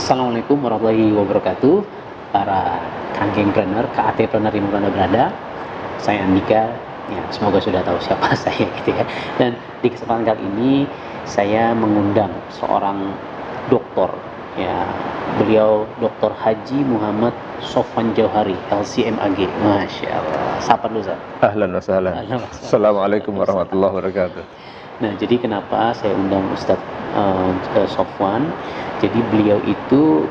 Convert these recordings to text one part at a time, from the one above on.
Assalamualaikum warahmatullahi wabarakatuh. Para kanggengpreneur, KAT-preneur di mana berada. Saya Andika, ya semoga sudah tahu siapa saya gitu ya. Dan di kesempatan kali ini saya mengundang seorang dokter, ya. Beliau Dr. Haji Muhammad Sofwan Jauhari, LCMAG. Masya Allah. Sapa dulu, Ustaz. Ahlan wa sahlan. Assalamualaikum warahmatullahi wabarakatuh. Nah, jadi kenapa saya undang Ustadz Sofwan? Jadi beliau itu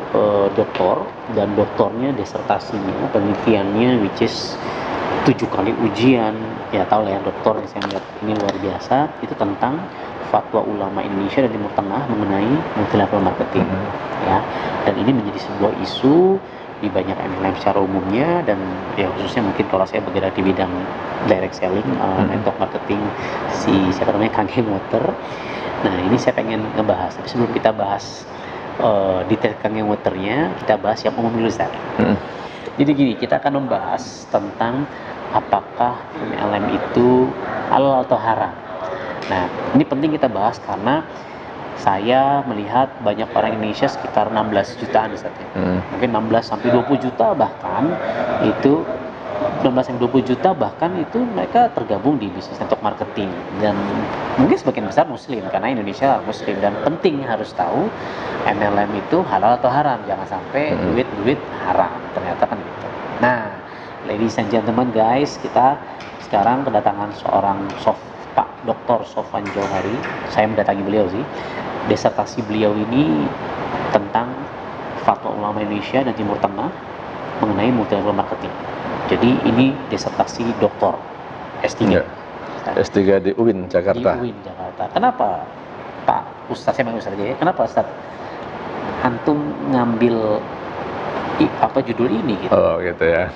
doktor, dan doktornya disertasinya, penelitiannya which is 7 kali ujian. Ya tahu lah ya, doktor yang saya melihat ini luar biasa. Itu tentang fatwa ulama Indonesia dan Timur Tengah mengenai multi-level marketing. Ya, dan ini menjadi sebuah isu di banyak MLM secara umumnya, dan ya khususnya mungkin kalau saya bergerak di bidang direct selling, network marketing, siapa namanya, Kang Water. Nah, ini saya pengen ngebahas, tapi sebelum kita bahas detail Kang Waternya, kita bahas yang umum dulu, Ustaz. Jadi gini, kita akan membahas tentang apakah MLM itu halal atau haram. Nah, ini penting kita bahas karena saya melihat banyak orang Indonesia sekitar 16 jutaan, mungkin 16 sampai 20 juta bahkan itu 16 sampai 20 juta bahkan itu mereka tergabung di bisnis network marketing, dan mungkin sebagian besar muslim karena Indonesia muslim, dan penting harus tahu MLM itu halal atau haram, jangan sampai duit haram ternyata kan gitu. Nah, ladies and gentlemen guys, kita sekarang kedatangan seorang Pak Dr. Sofwan Jauhari. Saya mendatangi beliau sih. Disertasi beliau ini tentang fatwa ulama Indonesia dan Timur Tengah mengenai multi-level marketing. Jadi ini disertasi doktor S3. Ya. S3 di UIN Jakarta. Di UIN Jakarta. Kenapa Pak Ustadz, saya Ustadz aja ya. Kenapa Ustadz antum ngambil judul ini gitu? Oh gitu ya.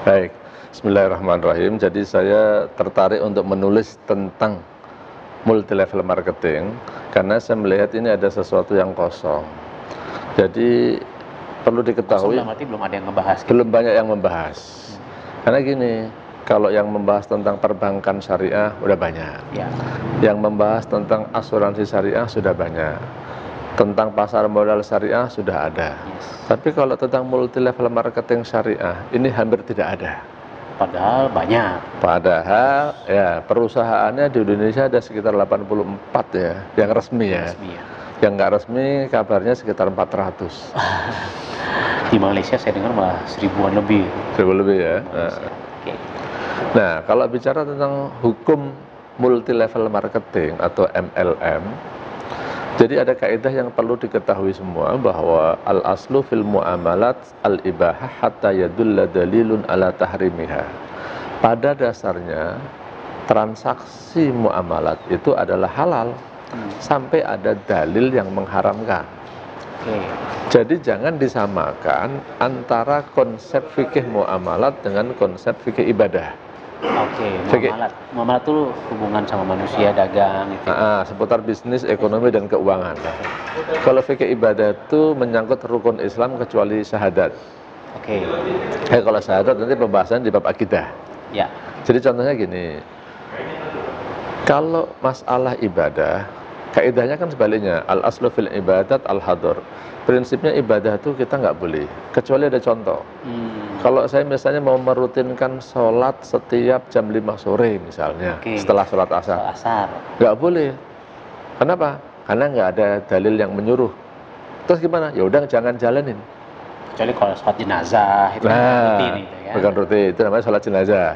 Baik. Bismillahirrahmanirrahim. Jadi saya tertarik untuk menulis tentang multi level marketing karena saya melihat ini ada sesuatu yang kosong. Jadi perlu diketahui berarti belum ada yang ngebahas gitu. Belum banyak yang membahas. Karena gini, kalau yang membahas tentang perbankan syariah udah banyak. Ya. Yang membahas tentang asuransi syariah sudah banyak. Tentang pasar modal syariah sudah ada. Yes. Tapi kalau tentang multi level marketing syariah ini hampir tidak ada. Padahal banyak. Padahal ya perusahaannya di Indonesia ada sekitar 84 ya, yang resmi ya. Yang nggak resmi kabarnya sekitar 400. Di Malaysia saya dengar malah 1000-an lebih. 1000 lebih ya. Nah, kalau bicara tentang hukum multi level marketing atau MLM, jadi ada kaidah yang perlu diketahui semua bahwa al-aslu fil muamalat al-ibahah hatta yadulla dalilun ala tahrimiha. Pada dasarnya transaksi muamalat itu adalah halal sampai ada dalil yang mengharamkan. Jadi jangan disamakan antara konsep fikih muamalat dengan konsep fikih ibadah. Muamalat itu hubungan sama manusia, dagang gitu. Seputar bisnis, ekonomi, dan keuangan. Kalau fikih ibadah itu menyangkut rukun Islam kecuali syahadat. Kalau syahadat nanti pembahasan di bab akidah. Ya. Jadi contohnya gini, kalau masalah ibadah, kaidahnya kan sebaliknya, al-aslu fil ibadat al-hadur. Prinsipnya ibadah itu kita nggak boleh, kecuali ada contoh. Kalau saya misalnya mau merutinkan sholat setiap jam 5 sore misalnya, setelah sholat asar, nggak boleh. Kenapa? Karena nggak ada dalil yang menyuruh. Terus gimana? Ya udah jangan jalanin. Kecuali kalau sholat jenazah itu rutin itu ya. Bukan rutin, itu namanya sholat jenazah.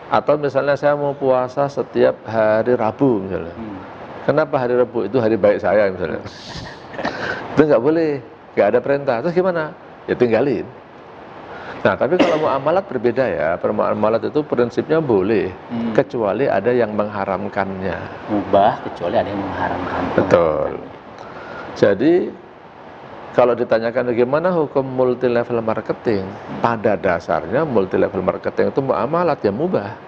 Atau misalnya saya mau puasa setiap hari Rabu misalnya. Kenapa hari Rabu? Itu hari baik saya misalnya. Itu nggak boleh, nggak ada perintah. Terus gimana? Ya tinggalin. Nah, tapi kalau muamalat berbeda ya. Muamalat itu prinsipnya boleh, kecuali ada yang mengharamkannya. Mubah kecuali ada yang mengharamkan. Betul. Jadi kalau ditanyakan bagaimana hukum multi level marketing, pada dasarnya multi level marketing itu muamalat ya mubah.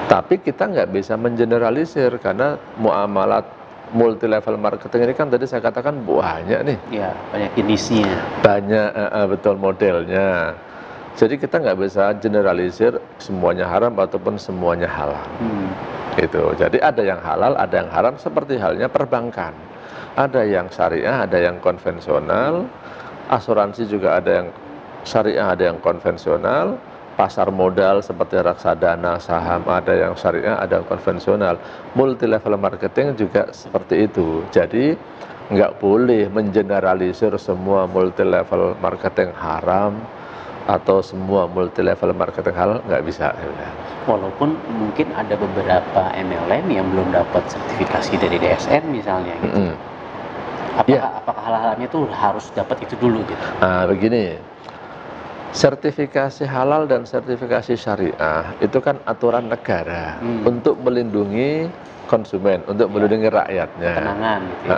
Tapi kita nggak bisa mengeneralisir karena muamalat multi level marketing ini kan tadi saya katakan banyak nih. Ya, banyak jenisnya. Banyak, betul modelnya. Jadi kita nggak bisa generalisir semuanya haram ataupun semuanya halal. Gitu. Jadi ada yang halal, ada yang haram, seperti halnya perbankan. Ada yang syariah, ada yang konvensional, asuransi juga ada yang syariah, ada yang konvensional, pasar modal seperti reksadana, saham, ada yang syariah, ada yang konvensional. Multi level marketing juga seperti itu. Jadi nggak boleh mengeneralisir semua multi level marketing haram atau semua multi level marketing halal, nggak bisa. Walaupun mungkin ada beberapa MLM yang belum dapat sertifikasi dari DSN misalnya gitu. Apakah hal-halnya tuh harus dapat itu dulu gitu? Nah, begini, sertifikasi halal dan sertifikasi syariah itu kan aturan negara untuk melindungi konsumen, untuk melindungi rakyatnya. Ketenangan gitu ya.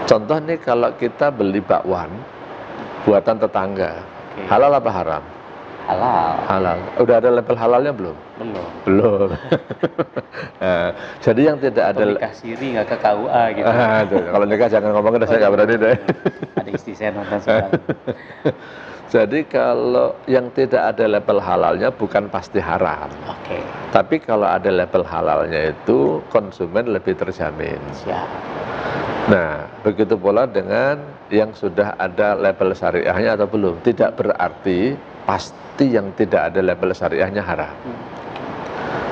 Contoh nih, kalau kita beli bakwan buatan tetangga, halal apa haram? Halal. Halal. Udah ada label halalnya belum? Belum. Nah, jadi yang tidak ada nikah siri nggak ke KUA gitu. Kalau nikah jangan ngomongin, saya nggak berani deh. Ada istri saya nonton sekarang. Jadi kalau yang tidak ada label halalnya bukan pasti haram. Tapi kalau ada label halalnya itu konsumen lebih terjamin. Nah, begitu pula dengan yang sudah ada label syariahnya atau belum. Tidak berarti pasti yang tidak ada label syariahnya haram.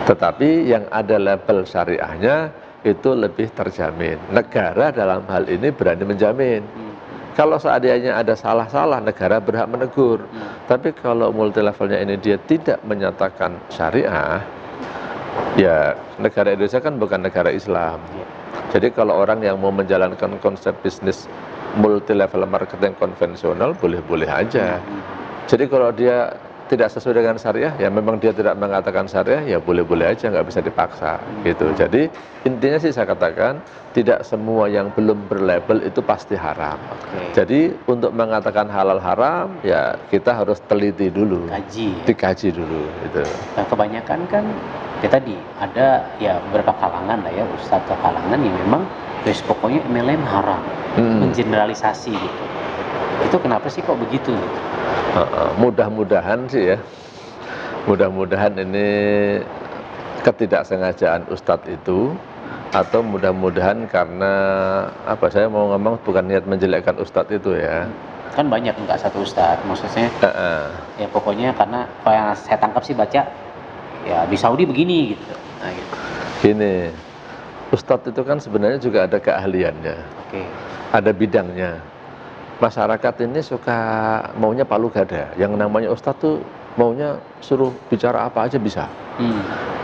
Tetapi yang ada label syariahnya itu lebih terjamin. Negara dalam hal ini berani menjamin. Kalau seandainya ada salah-salah, negara berhak menegur. Tapi kalau multi levelnya ini dia tidak menyatakan syariah, ya negara Indonesia kan bukan negara Islam. Jadi kalau orang yang mau menjalankan konsep bisnis multi level marketing konvensional, boleh-boleh aja. Jadi kalau dia tidak sesuai dengan syariah, ya memang dia tidak mengatakan syariah, ya boleh-boleh aja, nggak bisa dipaksa gitu. Jadi intinya sih saya katakan, tidak semua yang belum berlabel itu pasti haram. Jadi untuk mengatakan halal haram, ya kita harus teliti dulu, dikaji dulu gitu. Nah, kebanyakan kan ya tadi ada ya beberapa kalangan lah ya, ustadz atau kalangan yang memang guys pokoknya MLM haram, mengeneralisasi gitu. Itu kenapa sih kok begitu gitu? Mudah-mudahan sih ya, mudah-mudahan ini ketidaksengajaan ustadz itu, atau mudah-mudahan karena apa, saya mau ngomong bukan niat menjelekkan ustadz itu ya. Kan banyak, nggak satu ustadz, maksudnya ya pokoknya karena kalau yang saya tangkap sih baca ya di Saudi begini gitu. Nah, gitu. Gini, ustadz itu kan sebenarnya juga ada keahliannya, ada bidangnya. Masyarakat ini suka maunya palu gada. Yang namanya ustadz tuh maunya suruh bicara apa aja bisa.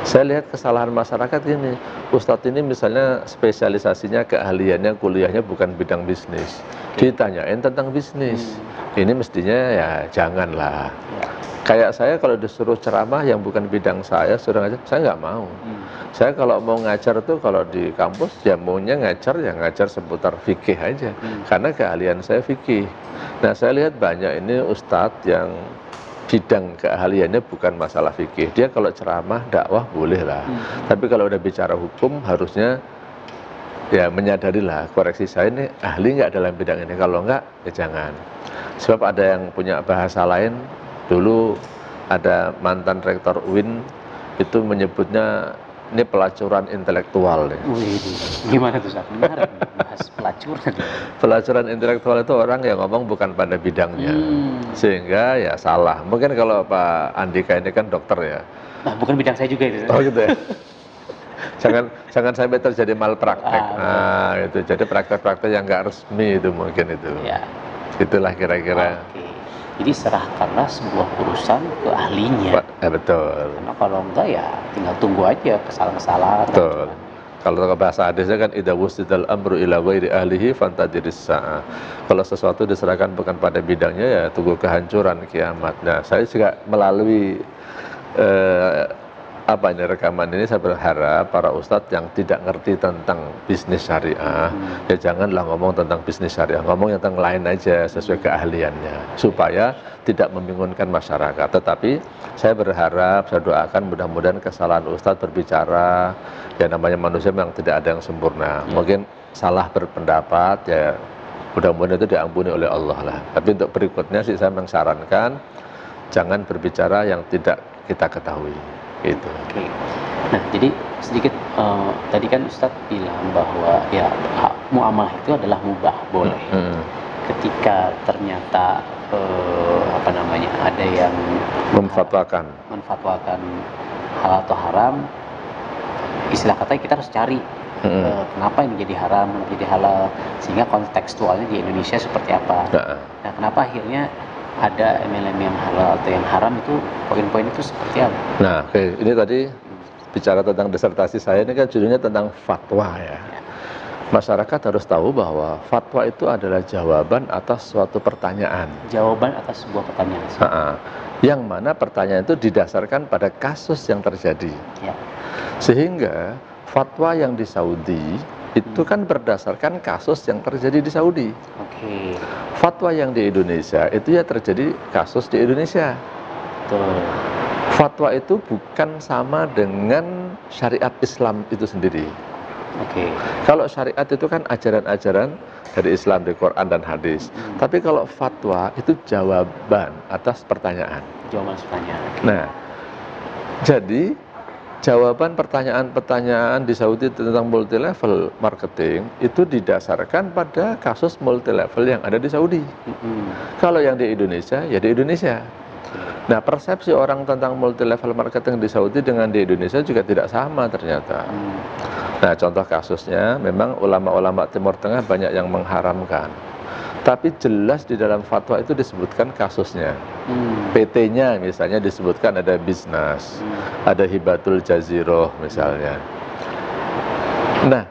Saya lihat kesalahan masyarakat gini, ustadz ini misalnya spesialisasinya, keahliannya, kuliahnya bukan bidang bisnis. Ditanyain tentang bisnis, ini mestinya ya janganlah. Kayak saya kalau disuruh ceramah yang bukan bidang saya, suruh ngajar, saya nggak mau. Saya kalau mau ngajar tuh, kalau di kampus ya maunya ngajar, ya ngajar seputar fikih aja. Karena keahlian saya fikih. Nah, saya lihat banyak ini ustadz yang bidang keahliannya bukan masalah fikih. Dia kalau ceramah, dakwah boleh lah. Tapi kalau udah bicara hukum, harusnya ya menyadarilah, koreksi saya ini ahli nggak dalam bidang ini. Kalau nggak, ya jangan. Sebab ada yang punya bahasa lain. Dulu ada mantan rektor UIN itu menyebutnya ini pelacuran intelektual. Gimana tuh Ustaz? Menarik bahas pelacuran. Pelacuran intelektual itu orang yang ngomong bukan pada bidangnya, sehingga ya salah. Mungkin kalau Pak Andika ini kan dokter ya. Nah, bukan bidang saya juga itu. Oh gitu ya. jangan sampai terjadi malpraktek. Nah, itu jadi praktek-praktek yang nggak resmi itu mungkin itu. Ya. Itulah kira-kira. Jadi serahkanlah sebuah urusan ke ahlinya. Betul. Karena kalau enggak ya tinggal tunggu aja kesalahan-kesalahan. Betul. Kalau bahasa hadisnya kan idza wusidal amru ila ghairi ahlihi fantadiris sa'a. Kalau sesuatu diserahkan bukan pada bidangnya, ya tunggu kehancuran kiamat. Nah, saya juga melalui rekaman ini saya berharap para ustadz yang tidak ngerti tentang bisnis syariah, ya janganlah ngomong tentang bisnis syariah, ngomong tentang lain aja sesuai keahliannya, supaya tidak membingungkan masyarakat. Tetapi saya berharap, saya doakan mudah-mudahan kesalahan ustadz berbicara, ya namanya manusia memang tidak ada yang sempurna, mungkin salah berpendapat, ya mudah-mudahan itu diampuni oleh Allah lah. Tapi untuk berikutnya sih saya mengsarankan jangan berbicara yang tidak kita ketahui. gitu. Oke. Nah, jadi sedikit tadi kan Ustadz bilang bahwa ya muamalah itu adalah mubah, boleh. Ketika ternyata apa namanya, ada yang Memfatwakan. halal atau haram, istilah katanya kita harus cari kenapa ini jadi haram, kenapa jadi halal, sehingga kontekstualnya di Indonesia seperti apa. Nah, kenapa akhirnya ada MLM yang halal atau yang haram, itu poin-poin itu seperti apa? Nah, oke, ini tadi bicara tentang disertasi saya, ini kan judulnya tentang fatwa ya. Masyarakat harus tahu bahwa fatwa itu adalah jawaban atas suatu pertanyaan. Jawaban atas sebuah pertanyaan. Yang mana pertanyaan itu didasarkan pada kasus yang terjadi. Ya. Sehingga fatwa yang di Saudi itu kan berdasarkan kasus yang terjadi di Saudi. Oke. Fatwa yang di Indonesia itu ya terjadi kasus di Indonesia. Betul. Fatwa itu bukan sama dengan syariat Islam itu sendiri. Oke. Kalau syariat itu kan ajaran-ajaran dari Islam, di Quran dan hadis. Tapi kalau fatwa itu jawaban atas pertanyaan. Jawaban pertanyaan. Okay. Nah, jadi jawaban pertanyaan-pertanyaan di Saudi tentang multi level marketing itu didasarkan pada kasus multi level yang ada di Saudi. Kalau yang di Indonesia, ya di Indonesia. Nah, persepsi orang tentang multi level marketing di Saudi dengan di Indonesia juga tidak sama ternyata. Nah, contoh kasusnya memang ulama-ulama Timur Tengah banyak yang mengharamkan. Tapi jelas di dalam fatwa itu disebutkan kasusnya. PT-nya misalnya disebutkan ada bisnis, ada hibatul jaziroh misalnya. Nah,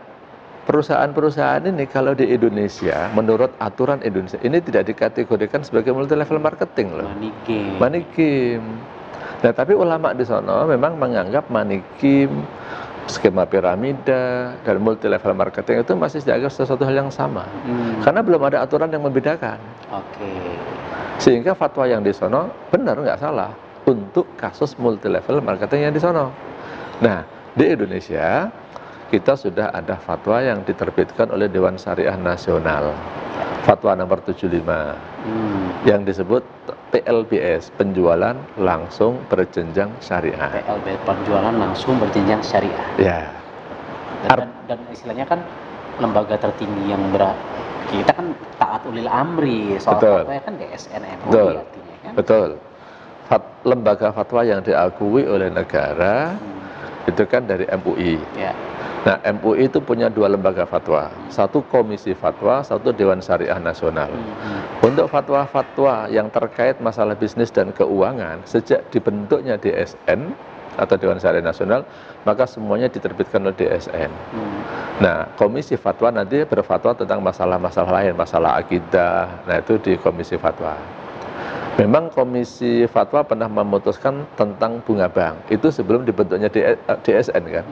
perusahaan-perusahaan ini kalau di Indonesia, menurut aturan Indonesia, ini tidak dikategorikan sebagai multi level marketing loh. Money game. Nah, tapi ulama di sana memang menganggap money game, skema piramida, dan multi level marketing itu masih dianggap sesuatu hal yang sama. Karena belum ada aturan yang membedakan. Oke. Sehingga fatwa yang di sana benar nggak salah untuk kasus multi level marketing yang di sana. Nah, di Indonesia kita sudah ada fatwa yang diterbitkan oleh Dewan Syariah Nasional, fatwa nomor 75, yang disebut PLBS, penjualan langsung berjenjang syariah. PLBS, penjualan langsung berjenjang syariah. Ya. Dan istilahnya kan lembaga tertinggi yang kita kan taat ulil amri, soal fatwa kan DSN MUI artinya kan. Betul. Lembaga fatwa yang diakui oleh negara itu kan dari MUI. Ya. Nah, MUI itu punya dua lembaga fatwa, satu Komisi Fatwa, satu Dewan Syariah Nasional. Untuk fatwa-fatwa yang terkait masalah bisnis dan keuangan, sejak dibentuknya DSN atau Dewan Syariah Nasional, maka semuanya diterbitkan oleh DSN. Nah, Komisi Fatwa nanti berfatwa tentang masalah-masalah lain, masalah akidah, nah itu di Komisi Fatwa. Memang Komisi Fatwa pernah memutuskan tentang bunga bank, itu sebelum dibentuknya DSN kan.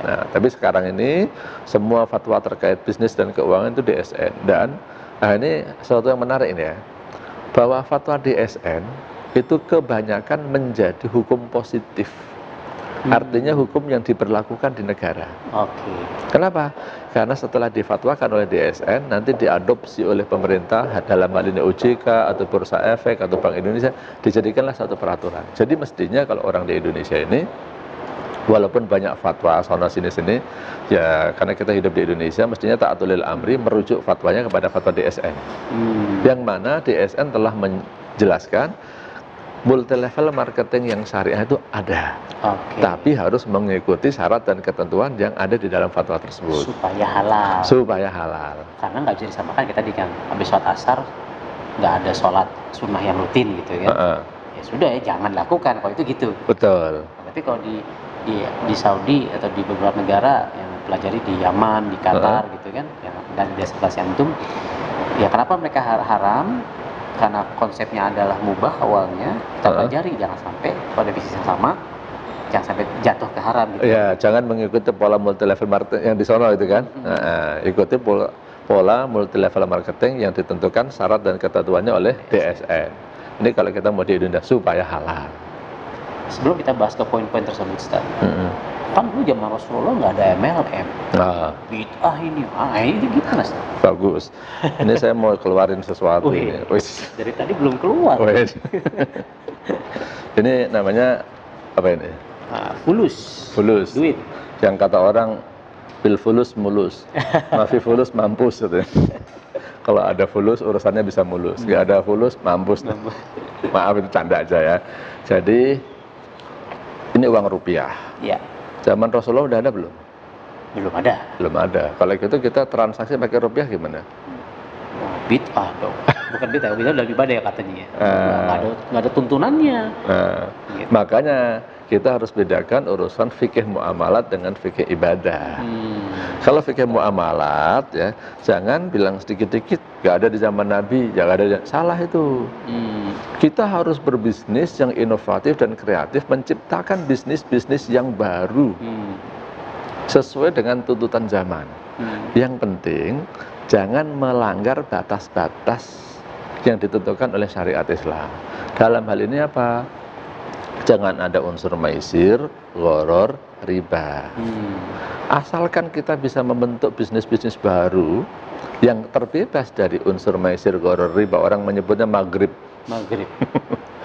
Nah, tapi sekarang ini semua fatwa terkait bisnis dan keuangan itu DSN. Dan ini sesuatu yang menarik ini ya, bahwa fatwa DSN itu kebanyakan menjadi hukum positif. Artinya hukum yang diberlakukan di negara. Oke. Kenapa? Karena setelah difatwakan oleh DSN, nanti diadopsi oleh pemerintah dalam hal ini OJK atau Bursa Efek atau Bank Indonesia, dijadikanlah satu peraturan. Jadi mestinya kalau orang di Indonesia ini, walaupun banyak fatwa sana sini-sini, ya karena kita hidup di Indonesia, mestinya ta'atulil amri merujuk fatwanya kepada fatwa DSN. Yang mana DSN telah menjelaskan multi level marketing yang syariah itu ada, tapi harus mengikuti syarat dan ketentuan yang ada di dalam fatwa tersebut supaya halal. Karena nggak bisa disamakan, kita kan habis sholat asar nggak ada sholat sunnah yang rutin gitu kan. Ya sudah ya, jangan lakukan kalau itu gitu. Betul. Tapi kalau di Saudi atau di beberapa negara yang pelajari di Yaman, di Qatar gitu kan, yang dan di destinasi antum, ya kenapa mereka haram? Karena konsepnya adalah mubah awalnya, kita pelajari jangan sampai pada bisnis yang sama, jangan sampai jatuh ke haram gitu. Ya, jangan mengikuti pola multi level marketing yang di sono itu kan. Ikuti pola multi level marketing yang ditentukan syarat dan ketentuannya oleh DSN. Ini kalau kita mau di Indonesia supaya halal. Sebelum kita bahas ke poin-poin tersebut, Ustaz, kan dulu zaman Rasulullah nggak ada MLM. Bid'ah ini, ini gimana sih? Bagus. Ini saya mau keluarin sesuatu ini. Dari tadi belum keluar. Ini namanya apa ini? Fulus. Fulus. Duit. Yang kata orang bil fulus mulus, mafi fulus mampus gitu. Kalau ada fulus urusannya bisa mulus, nggak ada fulus mampus. Maaf itu canda aja ya. Jadi ini uang rupiah. Ya. Zaman Rasulullah udah ada belum? Belum ada. Belum ada. Kalau gitu kita transaksi pakai rupiah gimana? Bid'ah dong. Bukan bid'ah, bid'ah lebih ibadah ya katanya. Nggak ada tuntunannya. Gitu. Makanya kita harus bedakan urusan fikih muamalat dengan fikih ibadah. Kalau fikih muamalat ya, jangan bilang sedikit-sedikit nggak ada di zaman Nabi, jangan ada, salah itu. Kita harus berbisnis yang inovatif dan kreatif, menciptakan bisnis-bisnis yang baru sesuai dengan tuntutan zaman. Yang penting jangan melanggar batas-batas yang ditentukan oleh syariat Islam. Dalam hal ini apa? Jangan ada unsur maisir, gharar, riba. Asalkan kita bisa membentuk bisnis-bisnis baru yang terbebas dari unsur maisir, gharar, riba. Orang menyebutnya maghrib. Maghrib.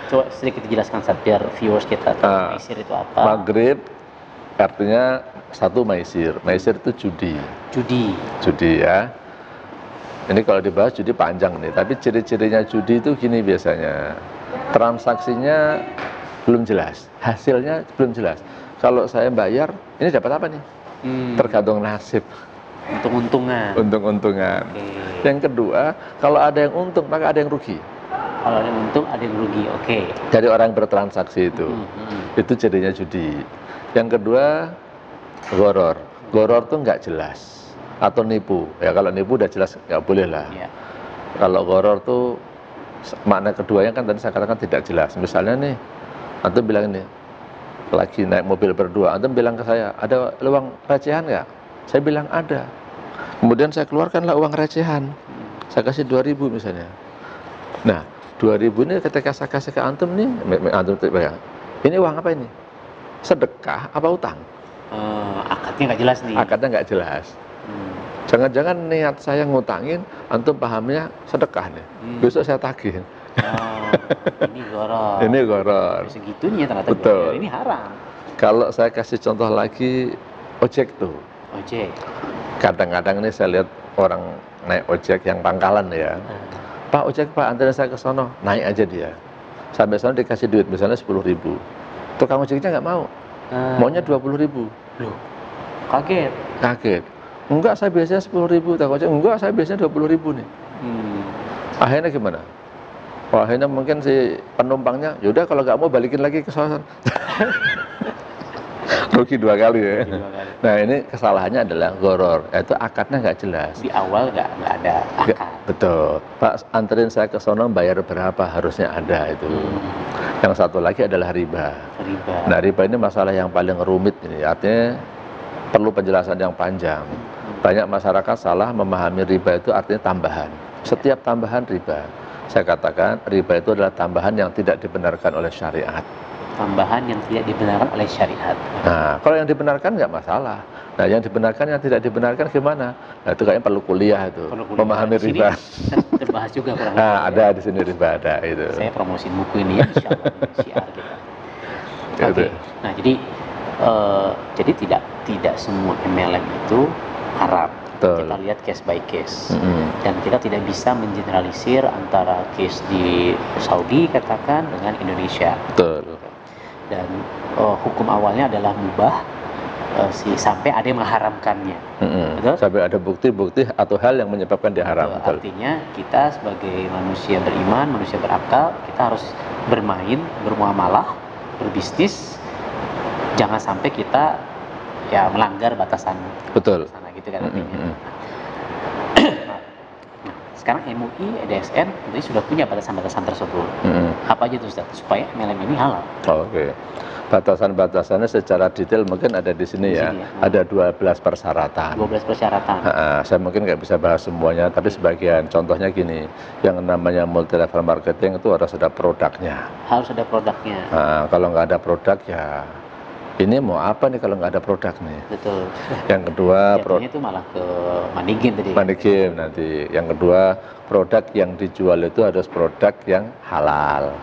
Coba sedikit dijelaskan biar viewers kita tahu maisir itu apa. Maghrib artinya satu maisir. Maisir itu judi. Judi ya. Ini kalau dibahas judi panjang nih, tapi ciri-cirinya judi itu gini biasanya. Transaksinya belum jelas, hasilnya belum jelas. Kalau saya bayar, ini dapat apa nih? Tergantung nasib. Untung-untungan. Yang kedua, kalau ada yang untung, maka ada yang rugi. Kalau ada yang untung, ada yang rugi. Dari orang bertransaksi itu. Itu cirinya judi. Yang kedua, gharar. Gharar itu nggak jelas. Atau nipu, ya kalau nipu udah jelas nggak boleh lah. Kalau gharar tuh makna keduanya kan tadi saya katakan tidak jelas. Misalnya nih, antum bilang ini lagi naik mobil berdua, antum bilang ke saya, ada uang recehan nggak? Saya bilang ada. Kemudian saya keluarkanlah uang recehan, saya kasih 2.000 misalnya. Nah 2.000 ini ketika saya kasih ke antum nih, antum bilang, ini uang apa ini? Sedekah apa utang? Akadnya nggak jelas nih. Akadnya nggak jelas. Jangan-jangan niat saya ngutangin, antum pahamnya sedekah nih. Besok saya tagih. Ini gharar. Ini gharar. Segitunya ternyata. Betul. Ini haram. Kalau saya kasih contoh lagi, ojek tuh. Ojek. Kadang-kadang ini saya lihat orang naik ojek yang pangkalan ya. Pak ojek Pak, anterin saya ke sono. Naik aja dia. Sampai sono dikasih duit, misalnya 10.000. Tukang ojeknya nggak mau. Maunya 20.000. Loh, kaget. Enggak, saya biasanya 10.000. Tak ojek, enggak, saya biasanya 20.000 nih. Akhirnya gimana? Akhirnya mungkin si penumpangnya, yaudah kalau nggak mau balikin lagi ke sana. Rugi 2 kali ya. Nah ini kesalahannya adalah gharar, itu akadnya nggak jelas. Di awal nggak ada akad. Betul. Pak, anterin saya ke sono, bayar berapa, harusnya ada itu. Yang satu lagi adalah riba. Nah riba ini masalah yang paling rumit ini, artinya perlu penjelasan yang panjang. Banyak masyarakat salah memahami riba itu artinya tambahan. Setiap tambahan riba. Saya katakan riba itu adalah tambahan yang tidak dibenarkan oleh syariat. Tambahan yang tidak dibenarkan oleh syariat. Nah, kalau yang dibenarkan nggak masalah. Nah, yang dibenarkan, yang tidak dibenarkan gimana? Nah, itu kayaknya perlu kuliah itu. Memahami riba. Terbahas juga kurang lebih. Nah, ada di sini riba ada itu. Saya promosiin buku ini, insya Allah, syiar kita. Oke. Nah, jadi tidak semua MLM itu haram. Betul. Kita lihat case by case. Dan kita tidak bisa mengeneralisir antara case di Saudi katakan dengan Indonesia. Betul. Dan hukum awalnya adalah mubah sampai ada yang mengharamkannya. Betul? Sampai ada bukti-bukti atau hal yang menyebabkan dia haram. Betul. Artinya kita sebagai manusia beriman, manusia berakal, kita harus bermain, bermuamalah, berbisnis. Jangan sampai kita ya melanggar batasan. Betul. Sana gitu kan artinya. Nah, sekarang MUI, EDSN tentunya sudah punya batasan-batasan tersebut. Apa aja tuh Ustaz? Supaya MLM ini halal. Oke. Batasan-batasannya secara detail mungkin ada di sini ya. Ada 12 persyaratan. 12 persyaratan. Saya mungkin nggak bisa bahas semuanya, tapi sebagian. Contohnya gini, yang namanya multi level marketing itu harus ada produknya. Harus ada produknya. Kalau nggak ada produk ya, ini mau apa nih kalau nggak ada produk nih? Betul. Yang kedua, itu malah ke money game tadi. Money game nanti. Yang kedua, produk yang dijual itu harus produk yang halal.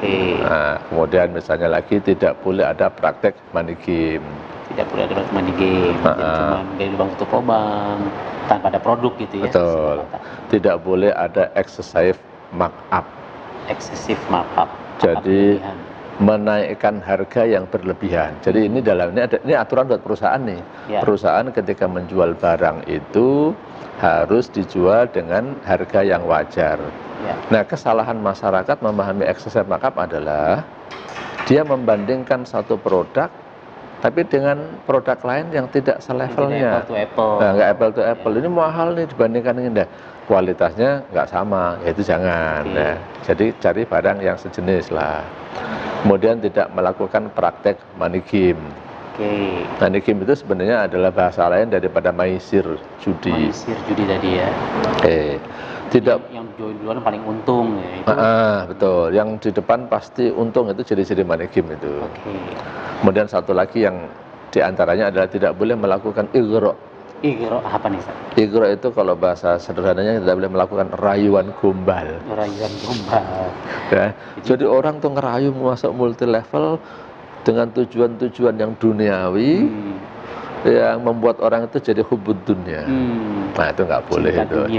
Oke. Nah, kemudian misalnya lagi tidak boleh ada praktek money game. Tidak boleh ada money game, jadi cuma dari lubang tutup lubang tanpa ada produk gitu ya. Betul. Tidak boleh ada excessive markup. Excessive markup. Jadi menaikkan harga yang berlebihan. Jadi ini ini aturan buat perusahaan nih. Ya. Perusahaan ketika menjual barang itu harus dijual dengan harga yang wajar. Ya. Nah, kesalahan masyarakat memahami excessive markup adalah dia membandingkan satu produk tapi dengan produk lain yang tidak selevelnya. Apple to apple. Nah, nggak apple to apple. Ini mahal nih dibandingkan ini. Kualitasnya nggak sama, ya itu jangan. Nah, jadi cari barang yang sejenis lah. Kemudian tidak melakukan praktek money game. Money game itu sebenarnya adalah bahasa lain daripada maisir, judi. Maisir, judi tadi ya. Tidak. Yang duluan paling untung ya itu. Betul. Yang di depan pasti untung itu ciri-ciri money game itu. Kemudian satu lagi yang diantaranya adalah tidak boleh melakukan igro. Igro apa nih, Ustaz? Igro itu kalau bahasa sederhananya tidak boleh melakukan rayuan gombal. Rayuan gombal. Ya. Jadi orang tuh ngerayu masuk multi level dengan tujuan-tujuan yang duniawi, yang membuat orang itu jadi hubud dunia. Nah itu nggak boleh,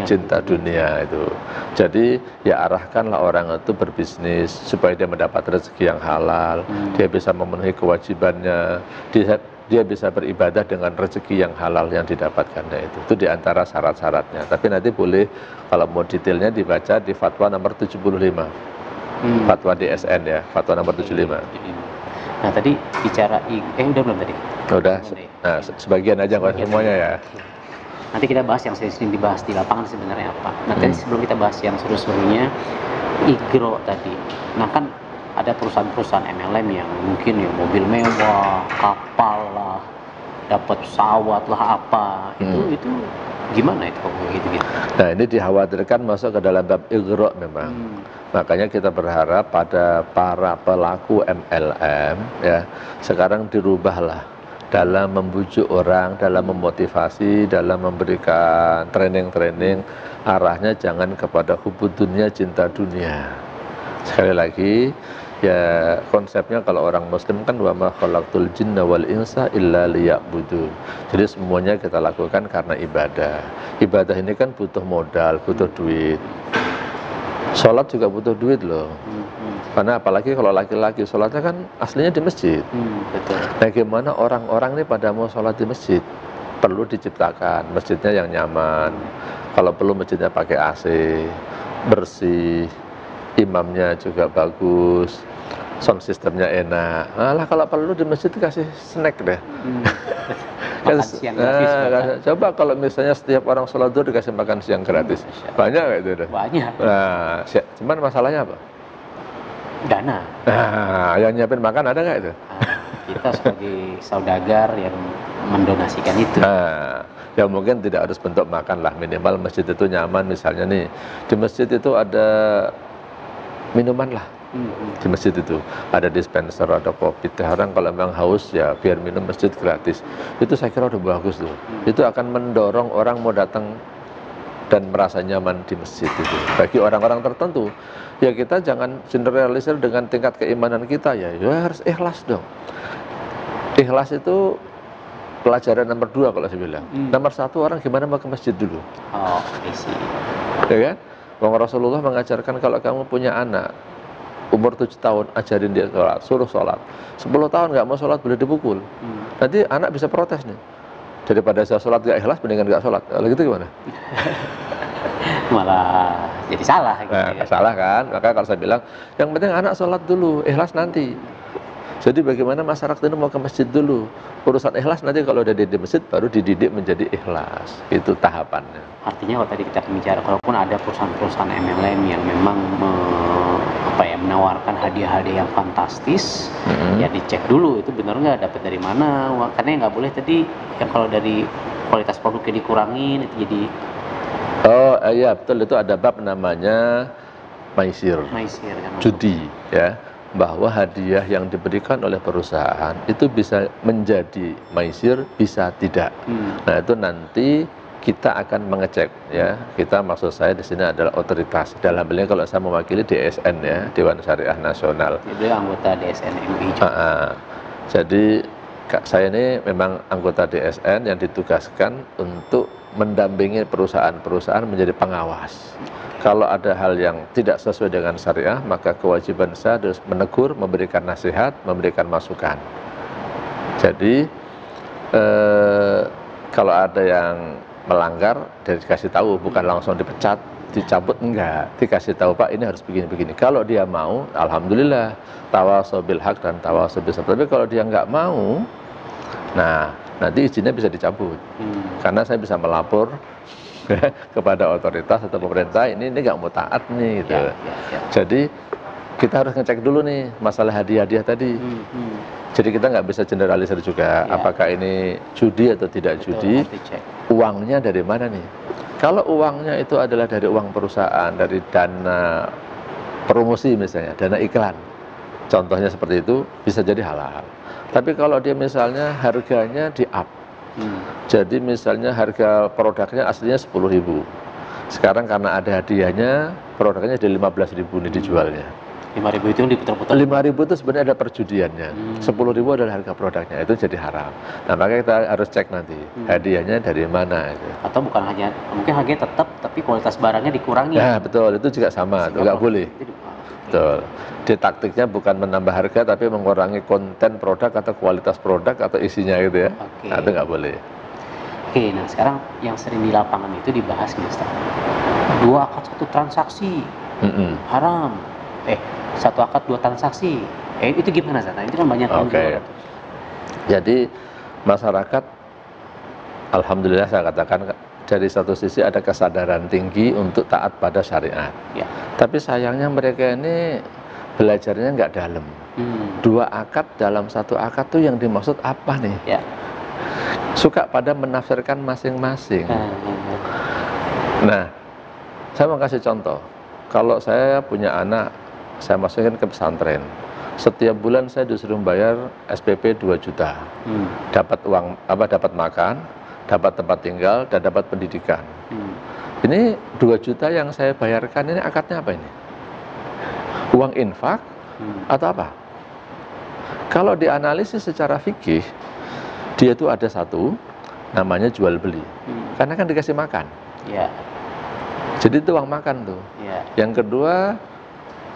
cinta dunia itu. Jadi ya arahkanlah orang itu berbisnis supaya dia mendapat rezeki yang halal, dia bisa memenuhi kewajibannya, dia bisa beribadah dengan rezeki yang halal yang didapatkannya itu. Itu diantara syarat-syaratnya. Tapi nanti boleh kalau mau detailnya dibaca di fatwa nomor 75. Fatwa DSN ya, fatwa nomor 75. Nah tadi bicara udah belum tadi? Udah. Nah, sebagian aja nggak semuanya ya. Nanti kita bahas yang sering dibahas di lapangan sebenarnya apa. Nah tadi sebelum kita bahas yang seru-serunya igro tadi. Nah kan ada perusahaan-perusahaan MLM yang mungkin ya mobil mewah, kapal lah, dapat pesawat lah apa. Itu gimana itu kalau gitu? Nah ini dikhawatirkan masuk ke dalam bab igro memang. Makanya kita berharap pada para pelaku MLM ya sekarang dirubahlah dalam membujuk orang, dalam memotivasi, dalam memberikan training-training arahnya jangan kepada hubud dunia, cinta dunia. Sekali lagi ya konsepnya kalau orang muslim kan wa ma khalaqtul jinna wal insa illa liya'budun. Jadi semuanya kita lakukan karena ibadah. Ibadah ini kan butuh modal, butuh duit. Sholat juga butuh duit loh. Karena apalagi kalau laki-laki sholatnya kan aslinya di masjid. Betul. Nah gimana orang-orang ini pada mau sholat di masjid? Perlu diciptakan masjidnya yang nyaman. Kalau perlu masjidnya pakai AC, bersih, imamnya juga bagus, sound systemnya enak. Alah kalau perlu di masjid kasih snack deh. Makan siang gratis. Coba kalau misalnya setiap orang sholat zuhur dikasih makan siang gratis, banyak nggak itu? Banyak. Nah, cuman masalahnya apa? Dana. Nah, yang nyiapin makan ada nggak itu? Kita sebagai saudagar yang mendonasikan itu. Nah, ya mungkin tidak harus bentuk makan lah, minimal masjid itu nyaman. Misalnya nih, di masjid itu ada minuman lah. Di masjid itu ada dispenser, ada kopi, teh. Orang kalau memang haus ya biar minum masjid gratis. Itu saya kira udah bagus tuh. Itu akan mendorong orang mau datang dan merasa nyaman di masjid itu. Bagi orang-orang tertentu, ya kita jangan generalisir dengan tingkat keimanan kita ya harus ikhlas dong. Ikhlas itu pelajaran nomor 2 kalau saya bilang. Nomor 1 orang gimana mau ke masjid dulu. Isi. Ya kan? Bang Rasulullah mengajarkan kalau kamu punya anak umur 7 tahun, ajarin dia sholat, suruh sholat. 10 tahun nggak mau sholat, boleh dipukul. Nanti anak bisa protes nih. Daripada saya sholat nggak ikhlas, mendingan nggak sholat. Kalau gitu gimana? Malah jadi salah. Gitu ya. Salah kan? Maka kalau saya bilang, yang penting anak sholat dulu, ikhlas nanti. Jadi bagaimana masyarakat ini mau ke masjid dulu. Urusan ikhlas nanti kalau udah di masjid baru dididik menjadi ikhlas. Itu tahapannya. Artinya kalau tadi kita bicara, kalaupun ada perusahaan-perusahaan MLM yang memang menawarkan hadiah-hadiah yang fantastis, ya dicek dulu itu benar nggak, dapat dari mana. Karena nggak boleh tadi yang kalau dari kualitas produknya dikurangin itu jadi. Iya betul, itu ada bab namanya maisir kan? Judi ya. Bahwa hadiah yang diberikan oleh perusahaan itu bisa menjadi maisir, bisa tidak. Nah itu nanti kita akan mengecek ya. Kita maksud saya di sini adalah otoritas. Dalam hal ini kalau saya mewakili DSN ya, Dewan Syariah Nasional. Jadi anggota DSN MUI juga. Jadi saya ini memang anggota DSN yang ditugaskan untuk mendampingi perusahaan-perusahaan menjadi pengawas. Kalau ada hal yang tidak sesuai dengan syariah, maka kewajiban saya harus menegur, memberikan nasihat, memberikan masukan. Jadi kalau ada yang melanggar, dikasih tahu, bukan langsung dipecat, dicabut, enggak, dikasih tahu, Pak ini harus begini-begini. Kalau dia mau, alhamdulillah, tawasau bil haq dan tawasau bis sabr. Tapi kalau dia enggak mau, nah nanti izinnya bisa dicabut, karena saya bisa melapor kepada otoritas atau pemerintah, ini enggak mau taat nih gitu. Jadi kita harus ngecek dulu nih masalah hadiah-hadiah tadi. Jadi kita nggak bisa generalisir juga, apakah ini judi atau tidak judi, uangnya dari mana nih. Kalau uangnya itu adalah dari uang perusahaan, dari dana promosi misalnya, dana iklan, contohnya seperti itu, bisa jadi halal. Tapi kalau dia misalnya harganya di up, jadi misalnya harga produknya aslinya 10.000, sekarang karena ada hadiahnya, produknya jadi 15.000 nih dijualnya. 5.000 itu yang diputar-putar. 5.000 itu sebenarnya ada perjudiannya. 10.000 adalah harga produknya, itu jadi haram. Nah makanya kita harus cek nanti hadiahnya dari mana. Gitu. Atau bukan hanya, mungkin harganya tetap, tapi kualitas barangnya dikurangi. Nah betul, itu juga sama, nggak boleh. Betul. Di taktiknya bukan menambah harga, tapi mengurangi konten produk atau kualitas produk atau isinya gitu ya. Nah, itu nggak boleh. Oke, nah sekarang yang sering di lapangan itu dibahas nih Ustaz. 2 akad 1 transaksi haram. Satu akad 2 transaksi. Itu gimana Ustaz? Nah, itu kan banyak yang Jadi masyarakat, alhamdulillah saya katakan, dari satu sisi ada kesadaran tinggi untuk taat pada syariat. Tapi sayangnya mereka ini belajarnya nggak dalam. 2 akad dalam 1 akad tuh yang dimaksud apa nih? Suka pada menafsirkan masing-masing. Nah, saya mau kasih contoh. Kalau saya punya anak, saya masukin ke pesantren. Setiap bulan saya disuruh bayar SPP 2 juta. Dapat uang dapat makan, dapat tempat tinggal, dan dapat pendidikan. Ini 2 juta yang saya bayarkan ini akadnya apa ini? Uang infak atau apa? Kalau dianalisis secara fikih, dia itu ada satu namanya jual beli. Karena kan dikasih makan. Jadi itu uang makan tuh. Yang kedua,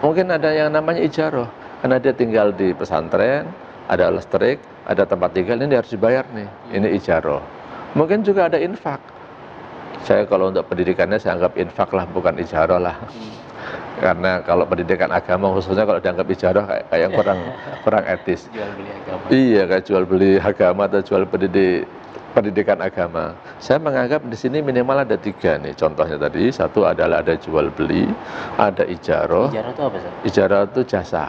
mungkin ada yang namanya ijarah, karena dia tinggal di pesantren, ada listrik, ada tempat tinggal, ini harus dibayar nih. Ini ijarah. Mungkin juga ada infak. Saya kalau untuk pendidikannya saya anggap infak lah, bukan ijarah lah. Karena kalau pendidikan agama khususnya kalau dianggap ijarah kayak kurang etis. Jual beli agama. Iya, kayak jual beli agama atau jual pendidikan agama. Saya menganggap di sini minimal ada 3 nih. Contohnya tadi, satu adalah ada jual beli, ada ijarah. Ijarah itu apa sih? Ijarah itu jasa.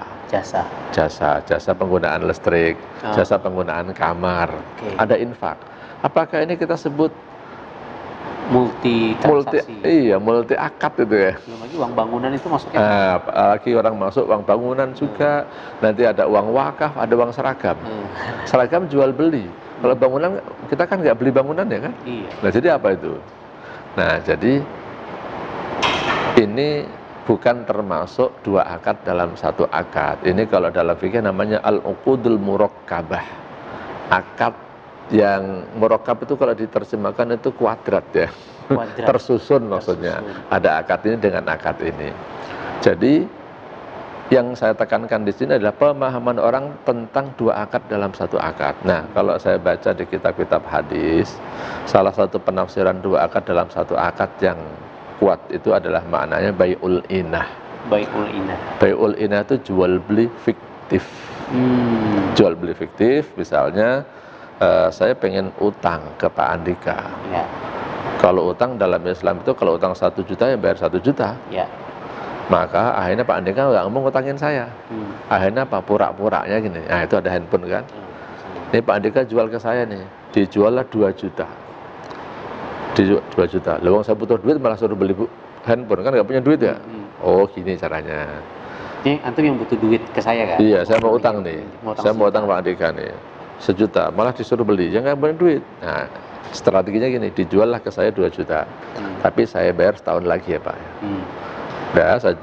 Jasa penggunaan listrik, jasa penggunaan kamar. Ada infak. Apakah ini kita sebut multi transaksi? Multi akad itu ya. Belum lagi uang bangunan itu masuknya. Apalagi orang masuk uang bangunan juga. Nanti ada uang wakaf, ada uang seragam. Seragam jual beli. Kalau bangunan kita kan nggak beli bangunan ya kan? Nah jadi apa itu? Nah jadi ini bukan termasuk 2 akad dalam 1 akad. Ini kalau dalam fikih namanya al-uqudul murakkabah. Akad yang murakkab itu kalau diterjemahkan itu kuadrat ya. Tersusun maksudnya. Ada akad ini dengan akad ini. Jadi yang saya tekankan di sini adalah pemahaman orang tentang 2 akad dalam 1 akad. Nah, kalau saya baca di kitab-kitab hadis, salah satu penafsiran 2 akad dalam 1 akad yang kuat itu adalah maknanya bai'ul inah. Bai'ul inah itu jual beli fiktif. Jual beli fiktif, misalnya saya pengen utang ke Pak Andika. Kalau utang dalam Islam itu kalau utang 1 juta ya bayar 1 juta. Maka akhirnya Pak Andika nggak mau ngutangin saya. Akhirnya apa? Pura-puranya gini. Nah itu ada handphone kan. Ini Pak Andika jual ke saya nih. Dijuallah 2 juta. 2 juta. Lalu saya butuh duit malah suruh beli handphone kan nggak punya duit ya. Oh gini caranya. Ini antum yang butuh duit ke saya kan? Iya, saya mau utang nih. Saya mau utang Pak Andika nih 1 juta. Malah disuruh beli. Ya nggak punya duit. Nah Strateginya gini, dijual lah ke saya 2 juta, tapi saya bayar setahun lagi ya Pak. Udah, saya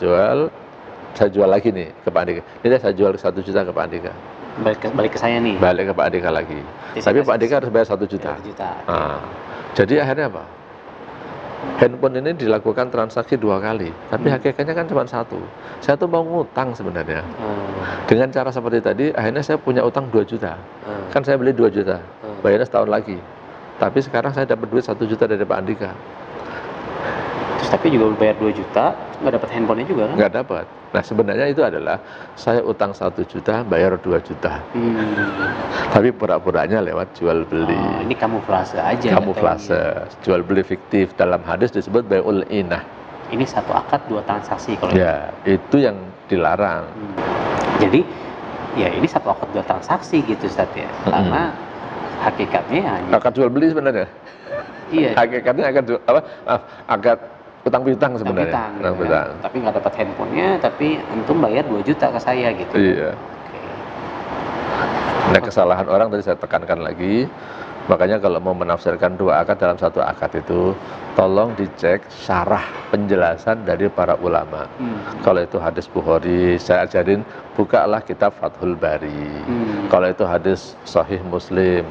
jual lagi nih ke Pak Andika. Ini saya jual 1 juta ke Pak Andika. Balik ke saya nih. Balik ke Pak Andika lagi. Tapi Pak Andika harus bayar 1 juta. 1 juta. Nah, jadi akhirnya apa? Handphone ini dilakukan transaksi 2 kali, tapi hakikatnya kan cuma 1. Saya tuh mau ngutang sebenarnya. Dengan cara seperti tadi, akhirnya saya punya utang 2 juta. Kan saya beli 2 juta, bayarnya setahun lagi. Tapi sekarang saya dapat duit 1 juta dari Pak Andika. Terus tapi juga bayar 2 juta, nggak dapat handphonenya juga kan? Nggak dapat. Nah sebenarnya itu adalah saya utang 1 juta, bayar 2 juta. Tapi pura-puranya lewat jual beli. Ini kamuflase aja. Kamuflase, jual beli fiktif. Dalam hadis disebut bai'ul inah. Ini 1 akad 2 transaksi kalau ya, itu yang dilarang. Jadi ya ini 1 akad 2 transaksi gitu Ustaz ya. Karena hakikatnya hanya akad jual beli sebenarnya. Iya. Hakikatnya akad utang piutang sebenarnya. Utang piutang. Tapi nggak dapat handphonenya, tapi antum bayar 2 juta ke saya gitu. Iya. Nah kesalahan orang tadi saya tekankan lagi. Makanya kalau mau menafsirkan 2 akad dalam 1 akad itu, tolong dicek syarah penjelasan dari para ulama. Kalau itu hadis Bukhari, saya ajarin bukalah kitab Fathul Bari. Kalau itu hadis Sahih Muslim,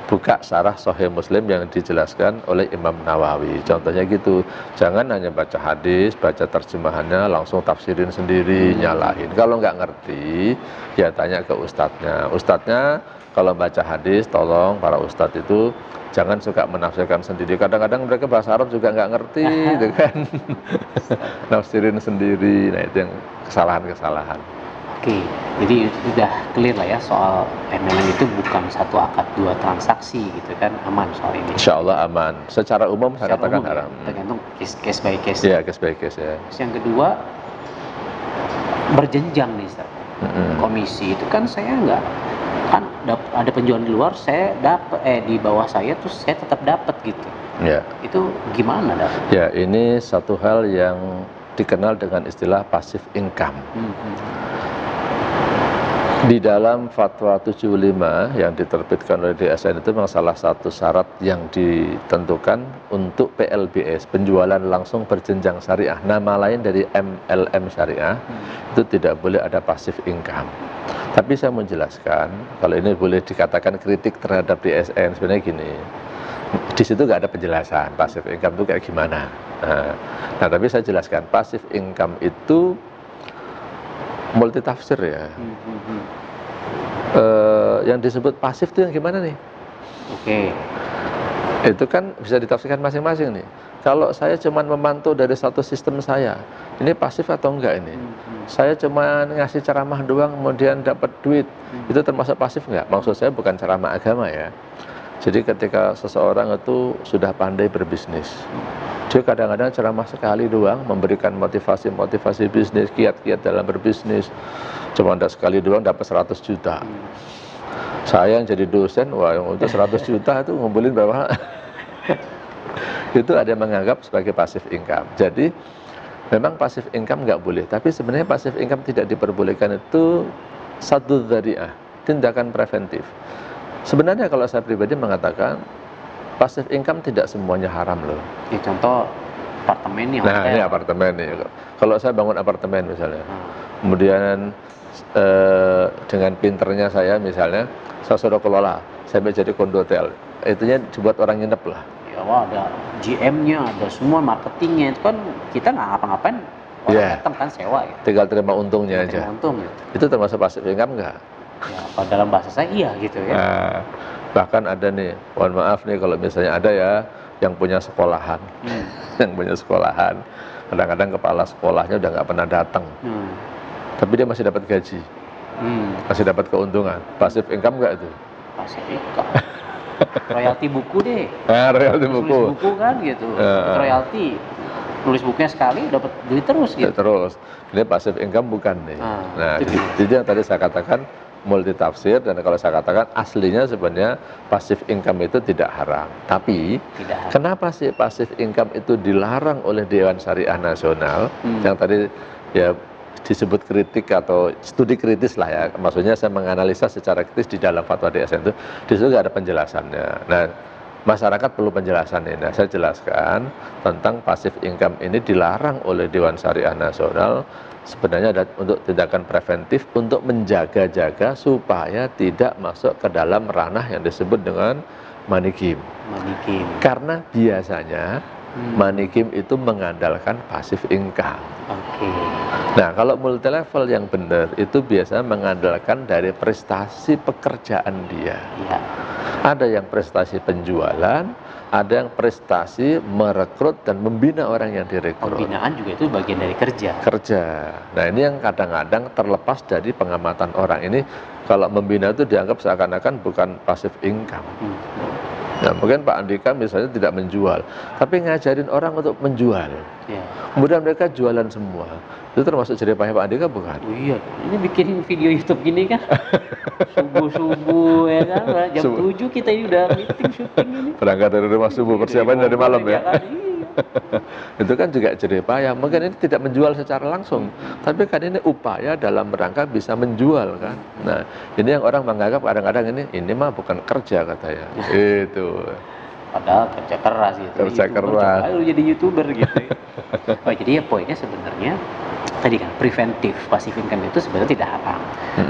buka syarah Sahih Muslim yang dijelaskan oleh Imam Nawawi. Contohnya gitu, jangan hanya baca hadis, baca terjemahannya, langsung tafsirin sendiri, nyalahin. Kalau nggak ngerti, ya tanya ke ustadznya. Ustadznya kalau baca hadis, tolong para ustadz itu jangan suka menafsirkan sendiri. Kadang-kadang mereka bahasa Arab juga nggak ngerti, gitu kan. Nafsirin sendiri, nah itu yang kesalahan-kesalahan. Oke, jadi sudah clear lah ya soal MLM itu bukan 1 akad 2 transaksi gitu kan, aman soal ini. Insya Allah aman. Secara umum saya katakan haram. Tergantung case by case. Iya, case by case ya. Terus yang kedua, berjenjang nih Ustaz. Komisi itu kan saya nggak, kan ada penjualan di luar, saya dapat di bawah saya terus saya tetap dapat gitu. Ya. Itu gimana dapat? Ya, ini satu hal yang dikenal dengan istilah passive income. Di dalam fatwa 75 yang diterbitkan oleh DSN itu memang salah satu syarat yang ditentukan untuk PLBS, penjualan langsung berjenjang syariah, nama lain dari MLM syariah, itu tidak boleh ada passive income. Tapi saya menjelaskan, kalau ini boleh dikatakan kritik terhadap DSN, sebenarnya gini, di situ nggak ada penjelasan passive income itu kayak gimana. Nah, tapi saya jelaskan, passive income itu multi tafsir ya. Yang disebut pasif itu yang gimana nih? Oke. Itu kan bisa ditafsirkan masing-masing nih. Kalau saya cuma memantau dari satu sistem saya, ini pasif atau enggak ini? Saya cuma ngasih ceramah doang, kemudian dapat duit, itu termasuk pasif enggak? Maksud saya bukan ceramah agama ya. Jadi ketika seseorang itu sudah pandai berbisnis, dia kadang-kadang ceramah sekali doang, memberikan motivasi bisnis, kiat-kiat dalam berbisnis, cuma sekali doang dapat 100 juta. Saya yang jadi dosen, wah untuk 100 juta itu ngumpulin berapa? Itu ada yang menganggap sebagai passive income. Jadi memang passive income nggak boleh, tapi sebenarnya passive income tidak diperbolehkan itu satu dzari'ah, tindakan preventif. Sebenarnya kalau saya pribadi mengatakan passive income tidak semuanya haram loh. Ya, contoh apartemen yang nah ini apartemen nih. Kalau saya bangun apartemen misalnya, kemudian dengan pinternya saya misalnya, saya sudah kelola, saya menjadi kondotel, itunya dibuat orang nginep lah. Ya wah, ada GM-nya, ada semua marketingnya, itu kan kita nggak ngapa-ngapain, orang datang kan sewa ya. Tinggal terima untungnya aja. Untung, gitu. Itu termasuk passive income nggak? Ya, kalau dalam bahasa saya iya gitu ya. Nah, bahkan ada nih, mohon maaf nih kalau misalnya ada ya yang punya sekolahan, yang punya sekolahan, kadang-kadang kepala sekolahnya udah nggak pernah datang, tapi dia masih dapat gaji, masih dapat keuntungan. Passive income nggak itu? Passive income. Royalti buku deh. Royalti buku. Nulis buku kan gitu. Royalti. Nulis bukunya sekali dapat duit terus gitu. Terus. Ini passive income bukan nih. Nah, jadi yang tadi saya katakan multi tafsir, dan kalau saya katakan aslinya sebenarnya passive income itu tidak haram. Tapi kenapa sih passive income itu dilarang oleh Dewan Syariah Nasional yang tadi ya disebut kritik atau studi kritis lah ya. Maksudnya saya menganalisa secara kritis di dalam fatwa DSN itu, di situ nggak ada penjelasannya. Nah, masyarakat perlu penjelasan ini. Nah, saya jelaskan tentang passive income ini dilarang oleh Dewan Syariah Nasional. Sebenarnya ada untuk tindakan preventif untuk menjaga-jaga supaya tidak masuk ke dalam ranah yang disebut dengan money game. Money game. Karena biasanya money game itu mengandalkan passive income. Oke. Nah, kalau multi level yang benar itu biasanya mengandalkan dari prestasi pekerjaan dia. Iya. Ada yang prestasi penjualan, ada yang prestasi merekrut dan membina orang yang direkrut. Pembinaan juga itu bagian dari kerja. Kerja. Nah, ini yang kadang-kadang terlepas dari pengamatan orang. Ini kalau membina itu dianggap seakan-akan bukan passive income. Nah, mungkin Pak Andika misalnya tidak menjual, tapi ngajarin orang untuk menjual. Ya. Kemudian mereka jualan semua. Itu termasuk jerih payah Pak Andika bukan? Oh iya, ini bikin video YouTube gini kan. Subuh-subuh ya kan, jam 7 kita ini udah meeting syuting ini. Berangkat dari rumah subuh, persiapan dari malam ya. Kan, iya. Itu kan juga jerih payah. Mungkin ini tidak menjual secara langsung, tapi kan ini upaya dalam rangka bisa menjual kan. Nah, ini yang orang menganggap kadang-kadang ini mah bukan kerja katanya. Itu. Padahal kerja keras gitu. Kerja keras. Lalu jadi YouTuber gitu. Oh, jadi ya poinnya sebenarnya tadi kan preventif passive income itu sebenarnya tidak haram.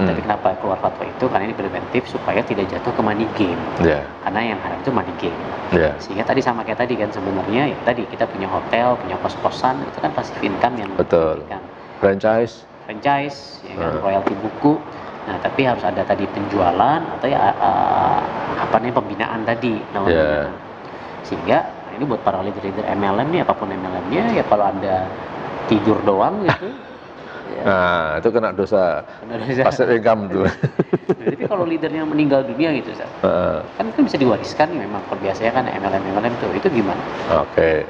Tapi kenapa keluar fatwa itu? Karena ini preventif supaya tidak jatuh ke money game. Yeah. Karena yang haram itu money game. Yeah. Sehingga tadi sama kayak tadi kan sebenarnya ya, tadi kita punya hotel, punya kos-kosan itu kan passive income yang betul. Kan. Franchise, ya kan, royalti buku. Nah, tapi harus ada tadi penjualan atau ya apa nih pembinaan tadi namanya. Sehingga ini buat para leader-leader MLM nih, apapun MLM-nya ya kalau Anda tidur doang gitu. Ya. Nah, itu kena dosa passive income tuh. Tapi kalau leadernya meninggal dunia gitu, kan bisa diwariskan nih memang biasanya kan MLM tuh. Itu gimana? Oke.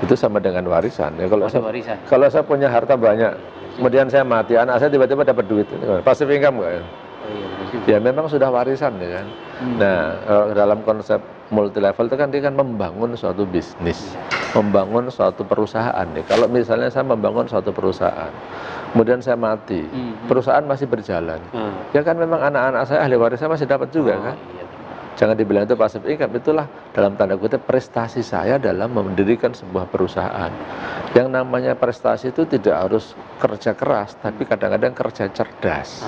Itu sama dengan warisan ya. Warisan. Kalau saya punya harta banyak, kemudian saya mati, anak saya tiba-tiba dapat duit, passive income nggak ya? Oh iya, ya memang sudah warisan ya kan. Nah, dalam konsep multi level itu kan dia kan membangun suatu bisnis, membangun suatu perusahaan nih. Kalau misalnya saya membangun suatu perusahaan, kemudian saya mati, perusahaan masih berjalan, ya kan memang anak-anak saya ahli warisnya masih dapat juga kan. Iya. Jangan dibilang itu passive income, itulah dalam tanda kutip prestasi saya dalam mendirikan sebuah perusahaan. Yang namanya prestasi itu tidak harus kerja keras, tapi kadang-kadang kerja cerdas.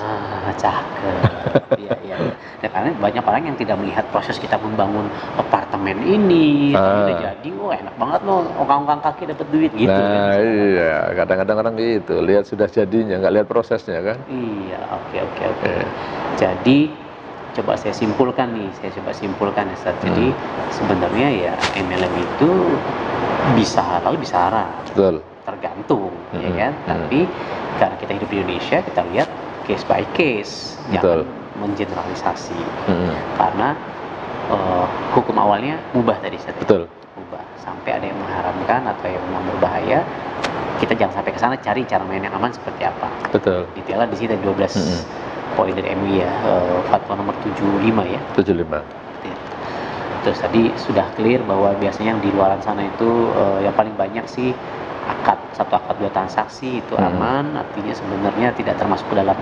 Cakep. Iya. Ya, karena banyak orang yang tidak melihat proses kita membangun apartemen ini, udah jadi, enak banget loh, ongkang-ongkang kaki dapat duit gitu. Nah, kan? Iya, kadang-kadang orang gitu, lihat sudah jadinya, nggak lihat prosesnya kan? Iya, oke. Jadi coba saya simpulkan ya Ustaz. Jadi sebenarnya ya MLM itu bisa halal bisa haram. Betul. Tergantung ya kan. Tapi karena kita hidup di Indonesia, kita lihat case by case, jangan mengeneralisasi. Karena hukum awalnya mubah tadi Ustaz. Betul. Mubah. Sampai ada yang mengharamkan atau yang berbahaya, kita jangan sampai ke sana, cari cara main yang aman seperti apa. Betul. Detailnya di sini 12 poin dari MUI ya, fatwa nomor 75 ya. 75. Terus tadi sudah clear bahwa biasanya yang di luaran sana itu yang paling banyak sih satu akad 2 transaksi itu aman, artinya sebenarnya tidak termasuk ke dalam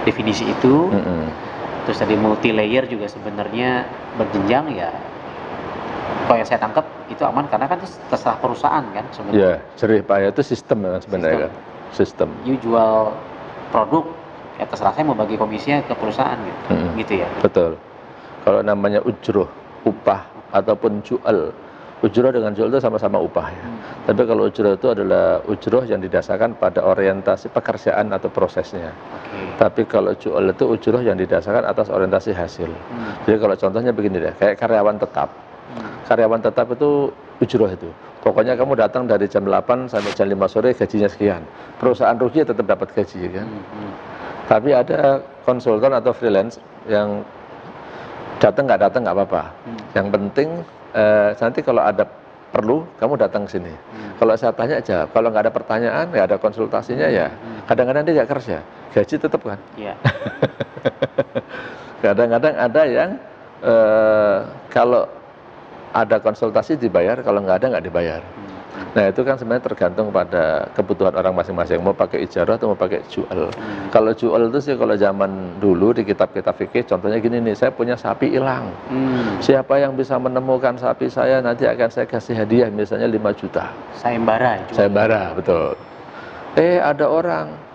definisi itu. Terus tadi multi layer juga sebenarnya berjenjang ya. Kalau yang saya tangkap itu aman karena kan itu terserah perusahaan kan sebenarnya. Iya, jerih payah itu sistem sebenarnya kan. Sistem. You jual produk, ya terserah saya mau bagi komisinya ke perusahaan gitu, gitu ya. Betul. Kalau namanya ujroh, upah ataupun jual, ujroh dengan jual itu sama-sama upah ya. Tapi kalau ujroh itu adalah ujroh yang didasarkan pada orientasi pekerjaan atau prosesnya. Tapi kalau jual itu ujroh yang didasarkan atas orientasi hasil. Jadi kalau contohnya begini deh, kayak karyawan tetap. Karyawan tetap itu ujroh itu. Pokoknya kamu datang dari jam 8 sampai jam 5 sore gajinya sekian. Perusahaan rugi tetap dapat gaji kan. Tapi ada konsultan atau freelance yang datang nggak apa-apa. Yang penting nanti kalau ada perlu kamu datang ke sini. Kalau saya tanya aja, kalau nggak ada pertanyaan, nggak ada konsultasinya ya. Kadang-kadang dia nggak kerja, gaji tetap kan. Kadang-kadang ada yang kalau ada konsultasi dibayar, kalau nggak ada nggak dibayar. Nah itu kan sebenarnya tergantung pada kebutuhan orang masing-masing, mau pakai ijarah atau mau pakai jual. Kalau jual itu sih kalau zaman dulu di kitab-kitab fikih, contohnya gini nih, saya punya sapi hilang. Siapa yang bisa menemukan sapi saya, nanti akan saya kasih hadiah misalnya 5 juta. Sayembara. Sayembara, betul. Ada orang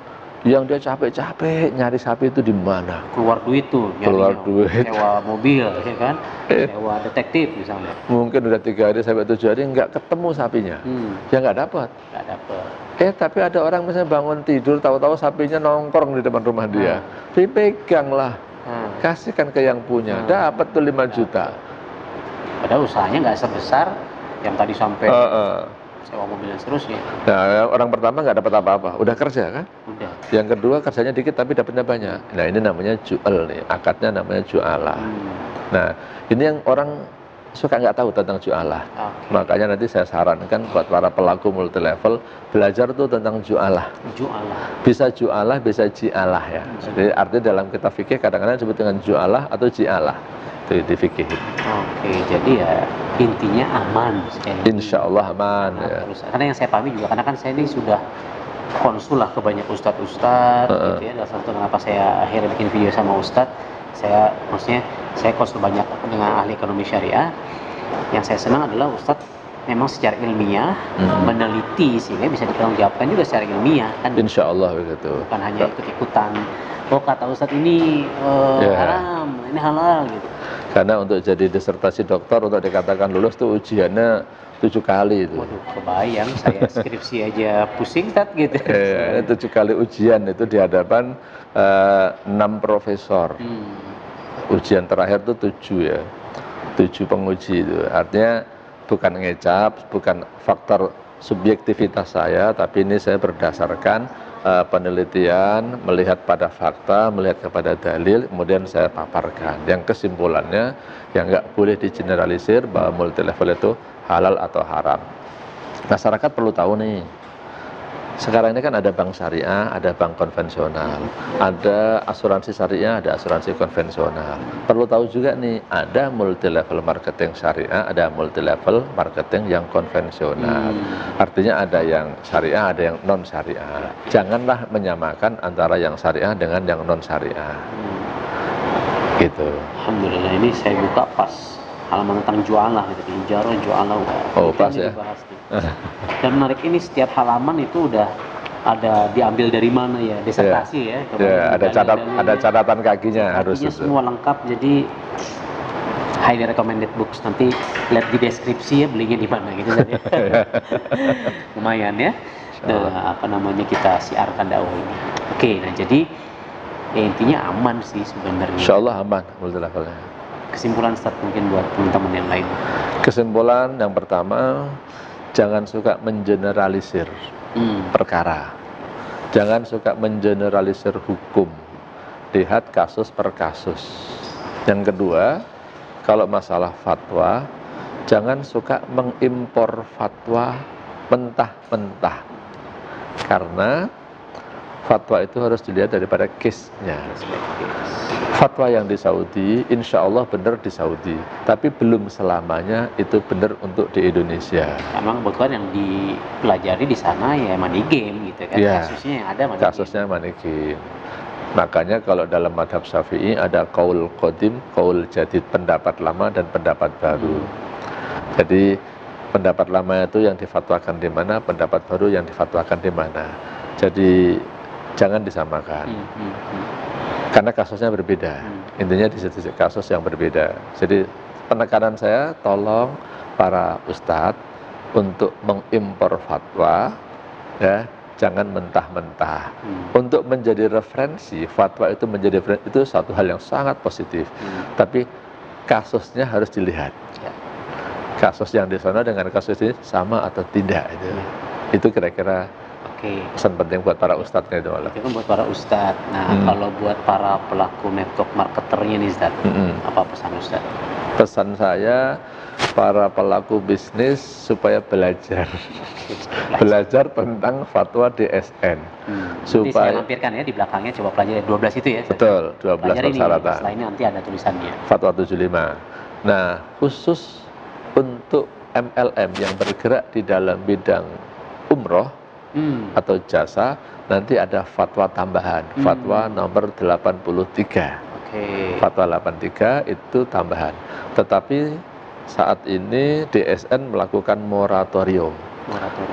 yang dia capek-capek nyari sapi itu di mana? Keluar duit tuh, Keluar duit. sewa mobil, ya kan? Sewa detektif misalnya. Mungkin udah 3 hari sampai 7 hari nggak ketemu sapinya, ya nggak dapat. Nggak dapat. Tapi ada orang misalnya bangun tidur, tahu-tahu sapinya nongkrong di depan rumah dia, dipegang lah, kasihkan ke yang punya, dapat tuh 5 juta. Padahal usahanya nggak sebesar yang tadi sampai sewa mobil dan seterusnya. Nah, orang pertama nggak dapat apa-apa, udah kerja kan? Udah. Yang kedua kerjanya dikit tapi dapatnya banyak. Nah ini namanya jual nih, akadnya namanya jualah. Nah ini yang orang suka nggak tahu tentang jualah. Makanya nanti saya sarankan buat para pelaku multi level belajar tuh tentang jualah. Bisa jualah, bisa jialah ya. Jadi artinya dalam kitab fikih kadang-kadang disebut dengan jualah atau jialah. Itu di fikih. Jadi ya intinya aman. Insya Allah aman. Ya. Karena yang saya pahami juga, karena kan saya ini sudah konsul lah ke banyak ustadz-ustadz gitu ya. Dan satu kenapa saya akhirnya bikin video sama ustadz, maksudnya saya konsul banyak dengan ahli ekonomi syariah. Yang saya senang adalah ustadz memang secara ilmiah meneliti sehingga bisa dipertanggungjawabkan juga secara ilmiah kan. Insya Allah begitu. Bukan hanya ikut-ikutan. Kata ustadz ini haram, ini halal gitu. Karena untuk jadi disertasi doktor untuk dikatakan lulus tuh ujiannya 7 kali itu. Waduh, kebayang saya skripsi aja pusing gitu. 7 kali ujian itu di hadapan 6 profesor. Ujian terakhir tuh 7 ya. 7 penguji itu. Artinya bukan ngecap, bukan faktor subjektivitas saya, tapi ini saya berdasarkan penelitian, melihat pada fakta, melihat kepada dalil, kemudian saya paparkan. Yang kesimpulannya, yang nggak boleh digeneralisir bahwa multi level itu halal atau haram. Masyarakat perlu tahu nih, sekarang ini kan ada bank syariah, ada bank konvensional, ada asuransi syariah, ada asuransi konvensional. Perlu tahu juga nih, ada multi level marketing syariah, ada multi level marketing yang konvensional. Artinya ada yang syariah, ada yang non syariah. Janganlah menyamakan antara yang syariah dengan yang non syariah. Gitu. Alhamdulillah, ini saya buka pas halaman tentang jualah gitu, ijarah jualah. Pas ya. Dan menarik, ini setiap halaman itu udah ada diambil dari mana ya, disertasi ya. Ada catatan kakinya harus itu. Semua lengkap, jadi highly recommended books. Nanti lihat di deskripsi ya belinya di mana gitu. Lumayan ya. Nah, kita siarkan dakwah ini. Oke, nah jadi ya intinya aman sih sebenarnya. Insya Allah aman multi levelnya. Kesimpulan Ustaz mungkin buat teman-teman yang lain. Kesimpulan yang pertama, jangan suka mengeneralisir perkara. Jangan suka mengeneralisir hukum. Lihat kasus per kasus. Yang kedua, kalau masalah fatwa, jangan suka mengimpor fatwa mentah-mentah. Karena fatwa itu harus dilihat daripada case-nya. Fatwa yang di Saudi, insya Allah benar di Saudi, tapi belum selamanya itu benar untuk di Indonesia. Emang bukan yang dipelajari di sana ya money game gitu kan, kasusnya yang ada money game. Makanya kalau dalam madhab Syafi'i ada qaul qadim, qaul jadid, pendapat lama dan pendapat baru. Jadi pendapat lama itu yang difatwakan di mana, pendapat baru yang difatwakan di mana. Jadi jangan disamakan. Karena kasusnya berbeda. Intinya di situ kasus yang berbeda. Jadi penekanan saya, tolong para ustadz untuk mengimpor fatwa, ya, jangan mentah-mentah. Untuk menjadi referensi, fatwa itu menjadi referensi, itu satu hal yang sangat positif. Tapi kasusnya harus dilihat. Kasus yang di sana dengan kasus ini sama atau tidak itu. Itu kira-kira pesan penting buat para ustadznya itu malah. Itu kan buat para ustadz. Nah, kalau buat para pelaku network marketernya nih Ustadz, apa pesan Ustadz? Pesan saya, para pelaku bisnis supaya belajar tentang fatwa DSN. Supaya saya lampirkan ya di belakangnya, coba pelajari 12 itu ya. Betul, 12 persyaratan. Setelah ini nanti ada tulisannya. Fatwa 75. Nah, khusus untuk MLM yang bergerak di dalam bidang umroh atau jasa, nanti ada fatwa tambahan, fatwa nomor 83. Fatwa 83 itu tambahan. Tetapi saat ini DSN melakukan moratorium.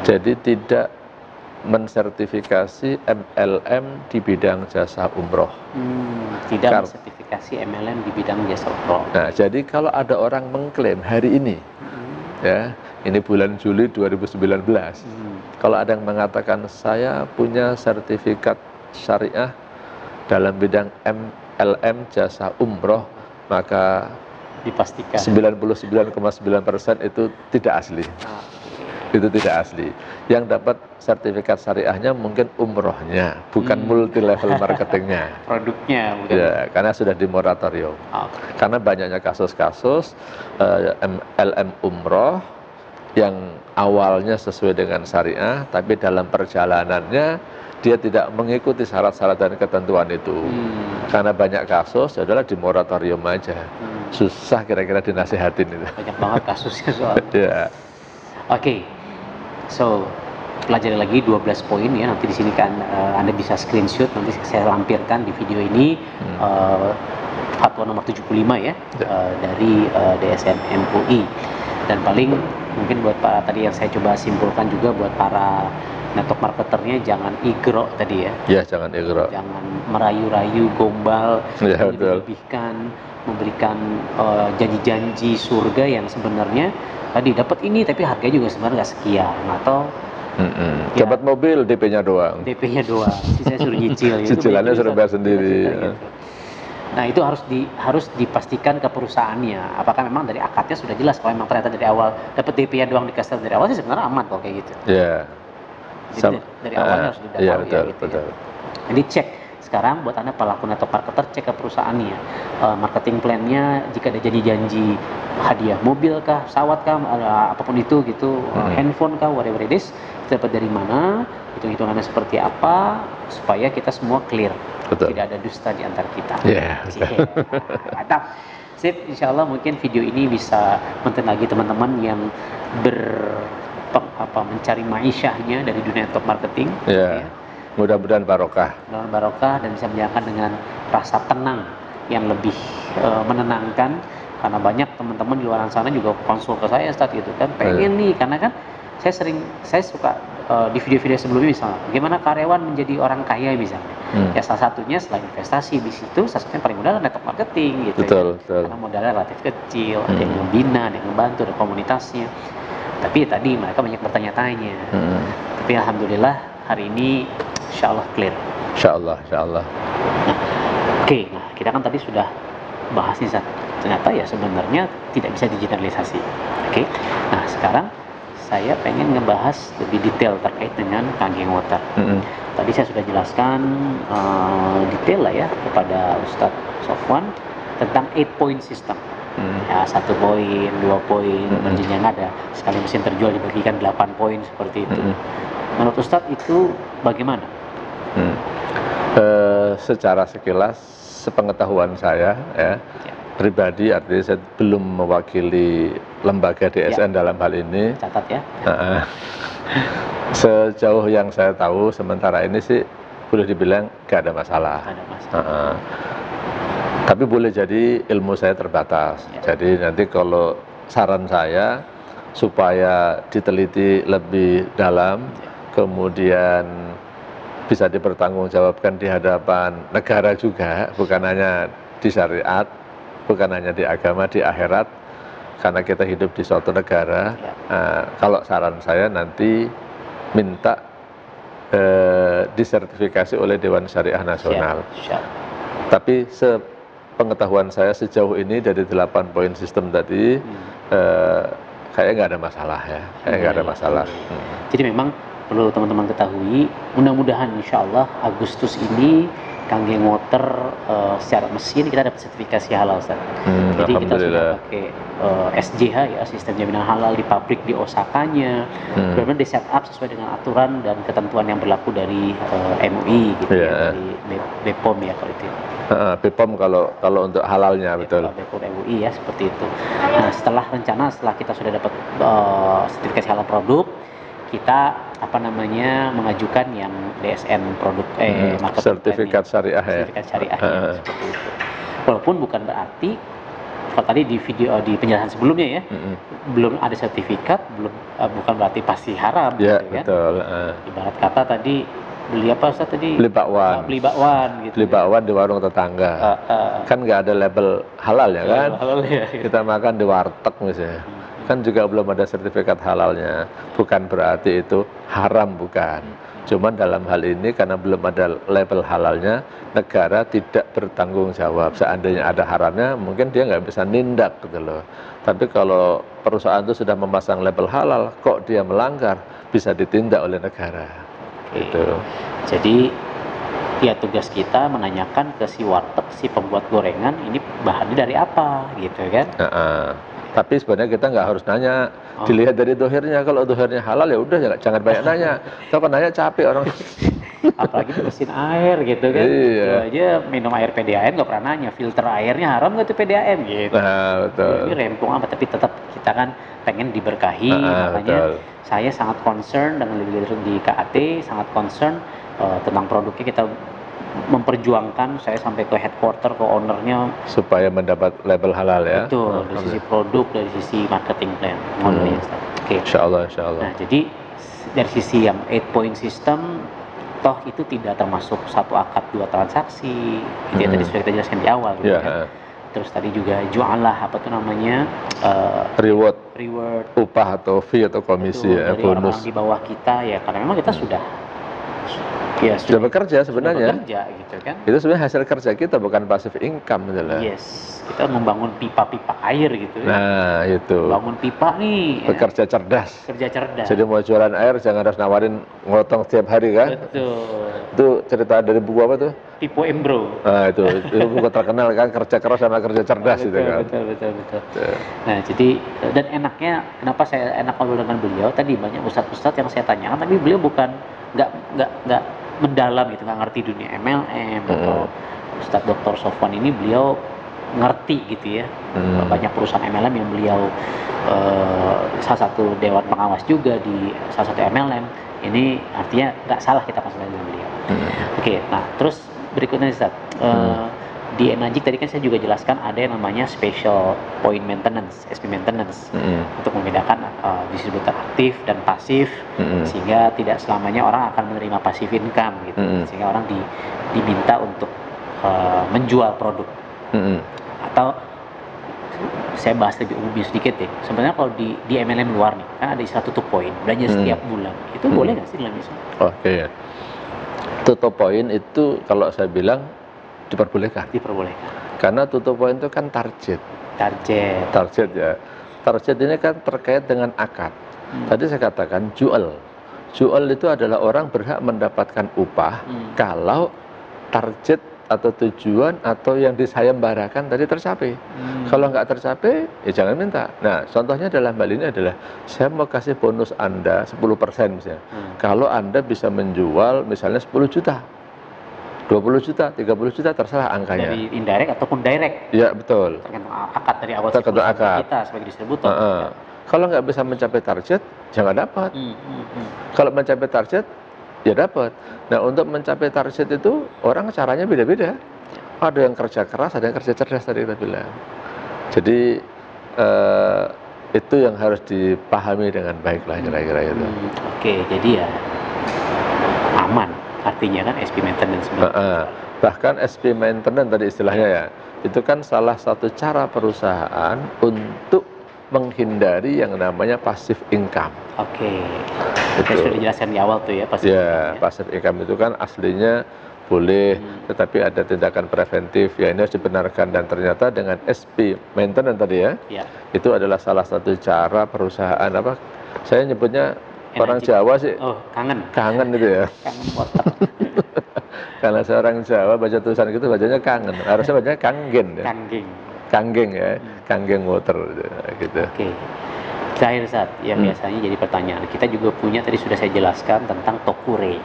Jadi tidak mensertifikasi MLM di bidang jasa umroh. Tidak mensertifikasi MLM di bidang jasa umroh. Nah, jadi kalau ada orang mengklaim hari ini, ya, ini bulan Juli 2019, kalau ada yang mengatakan saya punya sertifikat syariah dalam bidang MLM jasa umroh, maka dipastikan 99,9% itu tidak asli. Itu tidak asli. Yang dapat sertifikat syariahnya mungkin umrohnya, bukan multi level marketingnya. Produknya bukan. Ya, karena sudah di moratorium. Karena banyaknya kasus-kasus MLM umroh yang awalnya sesuai dengan syariah, tapi dalam perjalanannya dia tidak mengikuti syarat-syarat dan ketentuan itu. Karena banyak kasus, adalah di moratorium aja. Susah kira-kira dinasihatin itu. Banyak banget kasusnya soal. Ya. Oke. So, pelajari lagi 12 poin ya. Nanti di sini kan Anda bisa screenshot, nanti saya lampirkan di video ini fatwa nomor 75 ya, dari DSN MUI. Dan paling mungkin buat para tadi yang saya coba simpulkan juga buat para network marketernya, jangan igro tadi ya. Ya, jangan igro. Jangan merayu-rayu, gombal, melebihkan, memberikan janji-janji surga yang sebenarnya tadi dapat ini tapi harganya juga sebenarnya nggak sekian, atau dapat mobil DP-nya doang. DP-nya doang, sisanya suruh nyicil. Cicilannya suruh bayar sendiri. Gitu. Nah, itu harus dipastikan ke perusahaannya. Apakah memang dari akadnya sudah jelas? Kalau memang ternyata dari awal dapat DP-nya doang dikasih dari awal sih sebenarnya aman kok kayak gitu. Iya. Jadi dari awalnya harus didapati ya, betul, gitu betul. ya. Jadi cek sekarang buat Anda pelaku atau marketer, cek ke perusahaannya, marketing plan-nya, jika ada janji-janji hadiah mobil kah, pesawat kah, apapun itu gitu, handphone kah, whatever it is, dapat dari mana, hitung-hitungannya seperti apa, supaya kita semua clear. Betul. Tidak ada dusta di antara kita. Mantap. Sip, insya Allah mungkin video ini bisa mention lagi teman-teman yang mencari maisyahnya dari dunia network marketing. Ya. Mudah-mudahan barokah. Mudah-mudahan barokah dan bisa menjalankan dengan rasa tenang yang lebih menenangkan, karena banyak teman-teman di luar sana juga konsul ke saya Ustaz gitu kan, pengen nih, karena kan saya suka di video-video sebelumnya misalnya bagaimana karyawan menjadi orang kaya misalnya. Ya salah satunya selain investasi di situ, salah satunya paling mudah adalah network marketing gitu. Betul, ya. betul. Karena modalnya relatif kecil, ada yang membina, ada yang membantu, ada komunitasnya. Tapi tadi mereka banyak bertanya-tanya. Tapi alhamdulillah hari ini insya Allah clear. Insya Allah, insya Allah. Nah, nah kita kan tadi sudah bahas nih, ternyata ya sebenarnya tidak bisa digitalisasi. Nah sekarang saya pengen ngebahas lebih detail terkait dengan Kageng Water. Tadi saya sudah jelaskan detail lah ya kepada Ustadz Sofwan tentang 8-point system. Ya, 1 poin, 2 poin, berjenjang ada. Sekali mesin terjual dibagikan 8 poin seperti itu. Menurut Ustadz itu bagaimana? Secara sekilas, sepengetahuan saya ya, pribadi, artinya saya belum mewakili lembaga DSN dalam hal ini. Catat ya. Sejauh yang saya tahu sementara ini sih boleh dibilang gak ada masalah. Ada masalah. Tapi boleh jadi ilmu saya terbatas. Jadi nanti kalau saran saya supaya diteliti lebih dalam, kemudian bisa dipertanggungjawabkan di hadapan negara juga, bukan hanya di syariat, bukan hanya di agama, di akhirat, karena kita hidup di suatu negara. Kalau saran saya nanti minta disertifikasi oleh Dewan Syariah Nasional. Tapi sepengetahuan saya sejauh ini dari 8 poin sistem tadi, kayaknya nggak ada masalah ya, kayaknya nggak ada masalah. Jadi memang perlu teman-teman ketahui, mudah-mudahan insya Allah Agustus ini Kangen Water secara mesin kita dapat sertifikasi halal, Ustaz. Jadi kita sudah pakai SJH ya, sistem jaminan halal di pabrik di Osakanya. Benar-benar di setup sesuai dengan aturan dan ketentuan yang berlaku dari MUI gitu ya, dari BPOM ya kalau itu. BPOM kalau untuk halalnya betul. BPOM MUI ya seperti itu. Nah setelah kita sudah dapat sertifikasi halal produk, kita mengajukan yang DSN produk sertifikat syariah ya. Sertifikat syariah ya, seperti itu. Walaupun bukan berarti kalau tadi di penjelasan sebelumnya ya, belum ada sertifikat, bukan berarti pasti haram ya, gitu, betul. Ibarat kata tadi beli apa Ustaz tadi? Beli bakwan gitu. Beli bakwan di warung tetangga. Kan nggak ada label halal ya kan? Halal ya. Kita makan di warteg misalnya. Kan juga belum ada sertifikat halalnya. Bukan berarti itu haram, bukan. Cuman dalam hal ini karena belum ada label halalnya, negara tidak bertanggung jawab. Seandainya ada haramnya, mungkin dia nggak bisa nindak gitu loh. Tapi kalau perusahaan itu sudah memasang label halal, kok dia melanggar, bisa ditindak oleh negara. Gitu. Jadi ya tugas kita menanyakan ke si warteg, si pembuat gorengan, ini bahannya dari apa gitu kan? Tapi sebenarnya kita nggak harus nanya, dilihat dari dohirnya. Kalau dohirnya halal ya udah jangan banyak nanya. Kalau nanya capek orang. Apalagi mesin air gitu kan. Iya. Itu aja minum air PDAM nggak pernah nanya filter airnya haram nggak tuh PDAM gitu. Nah, betul. Ini rempong apa, tapi tetap kita kan pengen diberkahi, makanya saya sangat concern dengan leader di KAT, sangat concern tentang produknya. Kita memperjuangkan, saya sampai ke headquarter, ke ownernya supaya mendapat label halal ya. Betul, dari sisi produk, dari sisi marketing plan. Oke. Insyaallah. Nah, jadi dari sisi yang 8 point system, toh itu tidak termasuk satu akad 2 transaksi. Itu yang tadi sudah kita jelaskan di awal gitu kan. Terus tadi juga jualah reward, upah atau fee atau komisi ya, dari bonus orang di bawah kita ya, karena memang kita sudah bekerja sebenarnya. Sudah bekerja gitu kan. Itu sebenarnya hasil kerja kita, bukan passive income gitu lah. Yes, kita membangun pipa-pipa air gitu. Nah, itu. Bangun pipa nih. Bekerja cerdas. Kerja cerdas. Jadi mau jualan air jangan harus nawarin ngotong setiap hari kan? Betul. Itu cerita dari buku apa tuh? Pipo Embro. Nah, itu buku terkenal kan, kerja keras sama kerja cerdas itu kan. Betul. Nah, jadi dan enaknya, kenapa saya enak ngobrol dengan beliau? Tadi banyak ustadz-ustadz yang saya tanyakan, tapi beliau bukan nggak mendalam gitu, nggak ngerti dunia MLM atau Ustadz Dr. Sofwan ini beliau ngerti gitu ya. Banyak perusahaan MLM yang beliau salah satu dewan pengawas juga di salah satu MLM. Ini artinya nggak salah kita konsultasi dengan beliau. Oke, nah terus berikutnya Ustadz, di Enagic tadi kan saya juga jelaskan ada yang namanya special point maintenance, SP maintenance, untuk membedakan distributor aktif dan pasif, sehingga tidak selamanya orang akan menerima passive income gitu, sehingga orang diminta untuk menjual produk. Atau saya bahas lebih umumnya sedikit ya, sebenarnya kalau di MLM luar nih kan ada istilah tutup poin, belanja setiap bulan, itu boleh nggak sih dalam Islam? Oke. Tutup poin itu kalau saya bilang diperbolehkan. Karena tutup poin itu kan target ya. Target ini kan terkait dengan akad. Tadi saya katakan jual itu adalah orang berhak mendapatkan upah kalau target atau tujuan atau yang disayembarakan tadi tercapai. Kalau nggak tercapai, ya jangan minta. Nah, contohnya dalam hal ini adalah saya mau kasih bonus Anda 10% misalnya. Kalau Anda bisa menjual misalnya 10 juta. 20 juta, 30 juta, terserah angkanya. Dari indirect ataupun direct. Ya, betul. Tergantung akad dari awal kita sebagai distributor. Kalau nggak bisa mencapai target, jangan dapat. Kalau mencapai target, ya dapat. Nah, untuk mencapai target itu, orang caranya beda-beda. Ada yang kerja keras, ada yang kerja cerdas tadi kita bilang. Jadi, itu yang harus dipahami dengan baik lah kira-kira itu. Oke, jadi ya aman. Artinya kan SP maintenance. Bahkan SP maintenance tadi istilahnya ya, itu kan salah satu cara perusahaan untuk menghindari yang namanya passive income. Oke. Itu sudah dijelaskan di awal tuh ya, passive income. Passive income itu kan aslinya boleh, tetapi ada tindakan preventif. Ya ini harus dibenarkan, dan ternyata dengan SP maintenance tadi ya, itu adalah salah satu cara perusahaan apa? Saya nyebutnya orang Jawa sih, kangen itu ya. Kangen water. Kalau seorang Jawa baca tulisan gitu bacanya kangen, harusnya bacanya kanggen ya. Kanggeng. Kanggeng ya, kanggeng water gitu. Oke. Terakhir saat yang biasanya jadi pertanyaan, kita juga punya tadi sudah saya jelaskan tentang Tokure,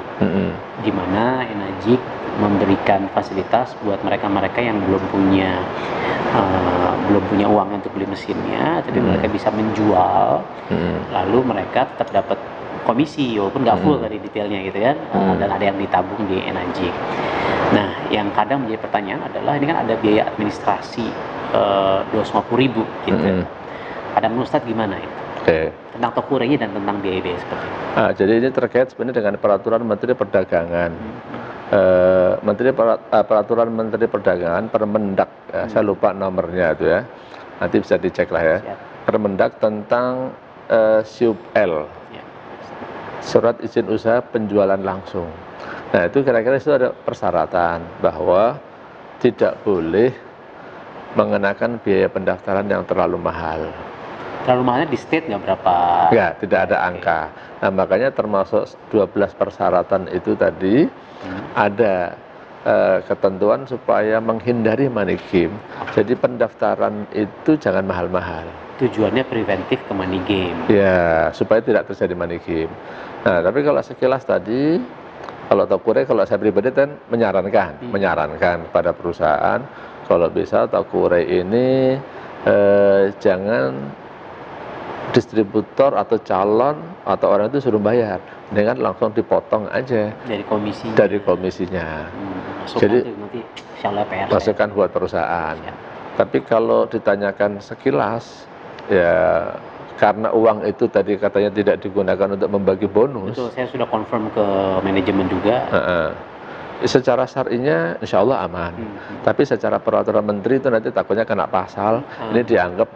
di mana Enagic memberikan fasilitas buat mereka-mereka yang belum punya uang untuk beli mesinnya, tapi mereka bisa menjual, lalu mereka tetap dapat komisi walaupun nggak full dari detailnya gitu kan, dan ada yang ditabung di Enagic. Nah, yang kadang menjadi pertanyaan adalah ini kan ada biaya administrasi 250.000 gitu. Ada menurut Ustadz gimana itu? Tentang Tokure-nya dan tentang biaya-biaya seperti itu. Jadi ini terkait sebenarnya dengan peraturan Menteri Perdagangan. Peraturan Menteri Perdagangan Permendak, saya lupa nomornya itu ya. Nanti bisa dicek lah ya. Siap. Permendak tentang SUP-L. Surat izin usaha penjualan langsung. Nah, itu kira-kira itu ada persyaratan bahwa tidak boleh mengenakan biaya pendaftaran yang terlalu mahal. Terlalu mahalnya di state nggak berapa? Ya, tidak ada angka. Nah, makanya termasuk 12 persyaratan itu tadi ada ketentuan supaya menghindari money game. Jadi pendaftaran itu jangan mahal-mahal. Tujuannya preventif ke money game. Ya, supaya tidak terjadi money game. Nah, tapi kalau sekilas tadi, kalau Tokure, kalau saya pribadi kan menyarankan pada perusahaan, kalau bisa Tokure ini jangan distributor atau calon atau orang itu suruh bayar, dengan langsung dipotong aja dari komisinya. Jadi nanti PR masukan buat perusahaan. Tapi kalau ditanyakan sekilas, ya karena uang itu tadi katanya tidak digunakan untuk membagi bonus. Betul, saya sudah confirm ke manajemen juga. Secara syar'inya insya Allah aman. Tapi secara peraturan menteri itu nanti takutnya kena pasal. Ini dianggap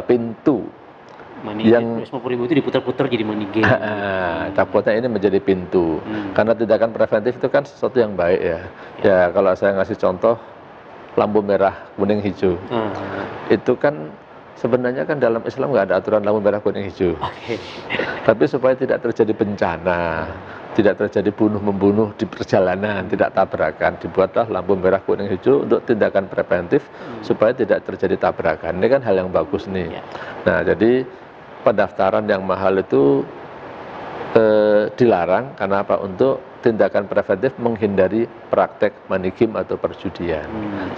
pintu yang 250.000 itu diputar-putar jadi money game. Takutnya ini menjadi pintu. Karena tindakan preventif itu kan sesuatu yang baik ya. Ya kalau saya ngasih contoh lampu merah, kuning, hijau. Itu kan sebenarnya kan dalam Islam nggak ada aturan lampu merah, kuning, hijau. Tapi supaya tidak terjadi bencana, tidak terjadi bunuh-membunuh di perjalanan, tidak tabrakan, dibuatlah lampu merah, kuning, hijau untuk tindakan preventif supaya tidak terjadi tabrakan. Ini kan hal yang bagus nih. Nah, jadi pendaftaran yang mahal itu dilarang karena apa? Untuk tindakan preventif menghindari praktek money game atau perjudian.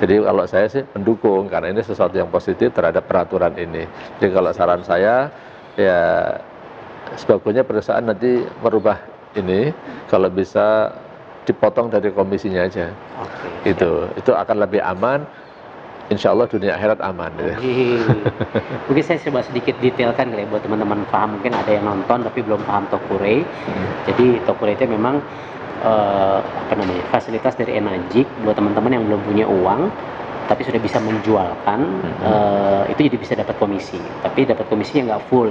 Jadi kalau saya sih mendukung karena ini sesuatu yang positif terhadap peraturan ini. Jadi kalau saran saya ya sebagusnya perusahaan nanti merubah ini, kalau bisa dipotong dari komisinya aja. Itu akan lebih aman. Insya Allah dunia akhirat aman. Mungkin saya coba sedikit detailkan kali ya, buat teman-teman paham. Mungkin ada yang nonton tapi belum paham Tokure. Jadi Tokure itu memang fasilitas dari Enagic buat teman-teman yang belum punya uang tapi sudah bisa menjualkan, itu jadi bisa dapat komisi. Tapi dapat komisi yang nggak full.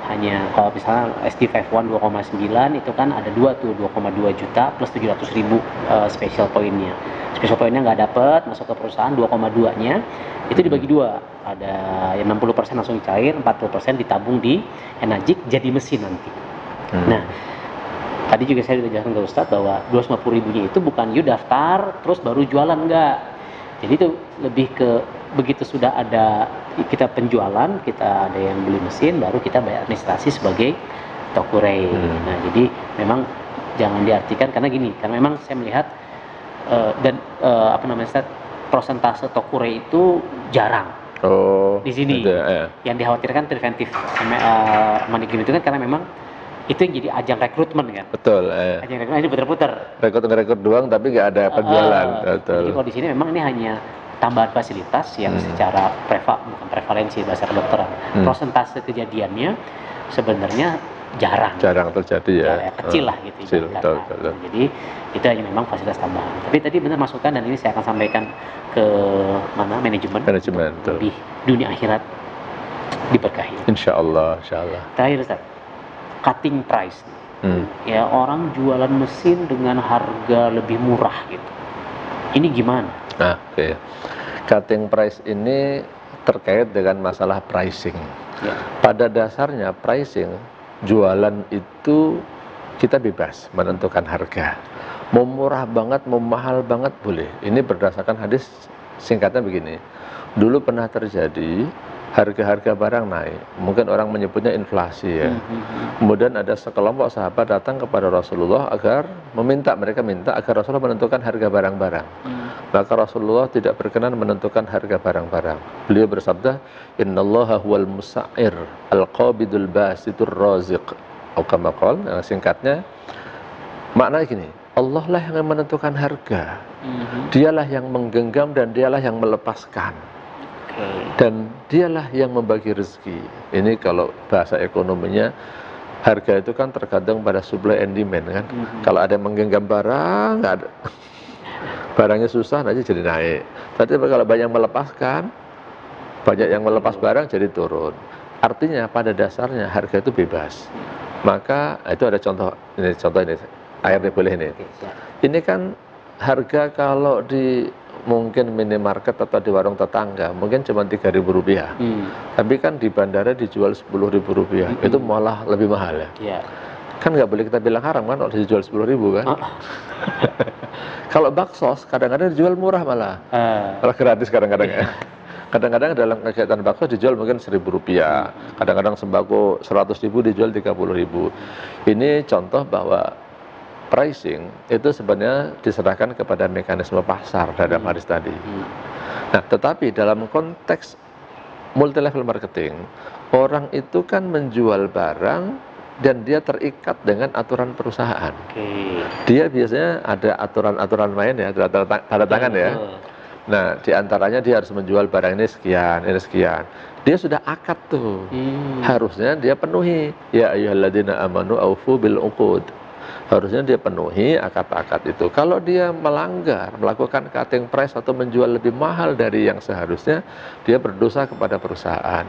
Hanya kalau misalnya SD51 2,9 itu kan ada 2,2 juta plus 700.000 special poinnya. Special poinnya nggak dapat, masuk ke perusahaan 2,2-nya itu dibagi dua. Ada yang 60% langsung cair, 40% ditabung di Enagic jadi mesin nanti. Nah, tadi juga saya sudah jelaskan ke Ustadz bahwa 250.000-nya itu bukan you daftar terus baru jualan, enggak. Jadi itu lebih ke begitu sudah ada kita penjualan, kita ada yang beli mesin, baru kita bayar administrasi sebagai Tokure. Nah, jadi memang jangan diartikan karena gini, karena memang saya melihat persentase Tokure itu jarang di sini. Yang dikhawatirkan preventif money game itu kan karena memang itu yang jadi ajang rekrutmen kan. Betul. Ajang rekrutmen ini putar-putar. Rekrut doang tapi nggak ada penjualan. Jadi kalau di sini memang ini hanya tambahan fasilitas yang secara bukan prevalensi bahasa kedokteran. Persentase kejadiannya sebenarnya jarang terjadi ya. Kecil lah gitu. Betul. Jadi itu hanya memang fasilitas tambahan. Tapi tadi benar masukan dan ini saya akan sampaikan ke manajemen lebih dunia akhirat diberkahi. Insya Allah. Terakhir Ustaz, cutting price. Ya, orang jualan mesin dengan harga lebih murah gitu. Ini gimana? Cutting price ini terkait dengan masalah pricing. Pada dasarnya pricing jualan itu kita bebas menentukan harga. Mau murah banget, mau mahal banget boleh. Ini berdasarkan hadis, singkatnya begini. Dulu pernah terjadi harga-harga barang naik. Mungkin orang menyebutnya inflasi ya. Kemudian ada sekelompok sahabat datang kepada Rasulullah mereka minta agar Rasulullah menentukan harga barang-barang. Maka Rasulullah tidak berkenan menentukan harga barang-barang. Beliau bersabda, "Innallaha huwal musa'ir al-qabidul basitur raziq." Atau kama qala, singkatnya maknanya gini, Allah lah yang menentukan harga. Dialah yang menggenggam dan dialah yang melepaskan. Dan dialah yang membagi rezeki. Ini kalau bahasa ekonominya, harga itu kan tergantung pada supply and demand kan. Kalau ada yang menggenggam barang, nggak ada. Barangnya susah, nanti jadi naik. Tapi kalau banyak melepaskan, banyak yang melepas barang jadi turun. Artinya pada dasarnya harga itu bebas. Maka itu ada contoh ini airnya boleh ini. Ini kan harga kalau di mungkin minimarket atau di warung tetangga mungkin cuma Rp3.000. Tapi kan di bandara dijual Rp10.000. Itu malah lebih mahal ya. Kan nggak boleh kita bilang haram kan kalau dijual Rp10.000 kan. Kalau bakso kadang-kadang dijual murah malah. Kalau gratis kadang-kadang ya. Kadang-kadang dalam kegiatan bakso dijual mungkin Rp1.000. Kadang-kadang sembako 100.000 dijual 30.000. Ini contoh bahwa pricing itu sebenarnya diserahkan kepada mekanisme pasar dalam hadis tadi. Nah, tetapi dalam konteks multi level marketing, orang itu kan menjual barang dan dia terikat dengan aturan perusahaan. Dia biasanya ada aturan-aturan main ya, tanda tangan ya. Nah, diantaranya dia harus menjual barang ini sekian, ini sekian. Dia sudah akad tuh. Harusnya dia penuhi. Ya ayyuhalladzina amanu aufu bil uqud. Harusnya dia penuhi akad-akad itu. Kalau dia melanggar, melakukan cutting price atau menjual lebih mahal dari yang seharusnya, dia berdosa kepada perusahaan.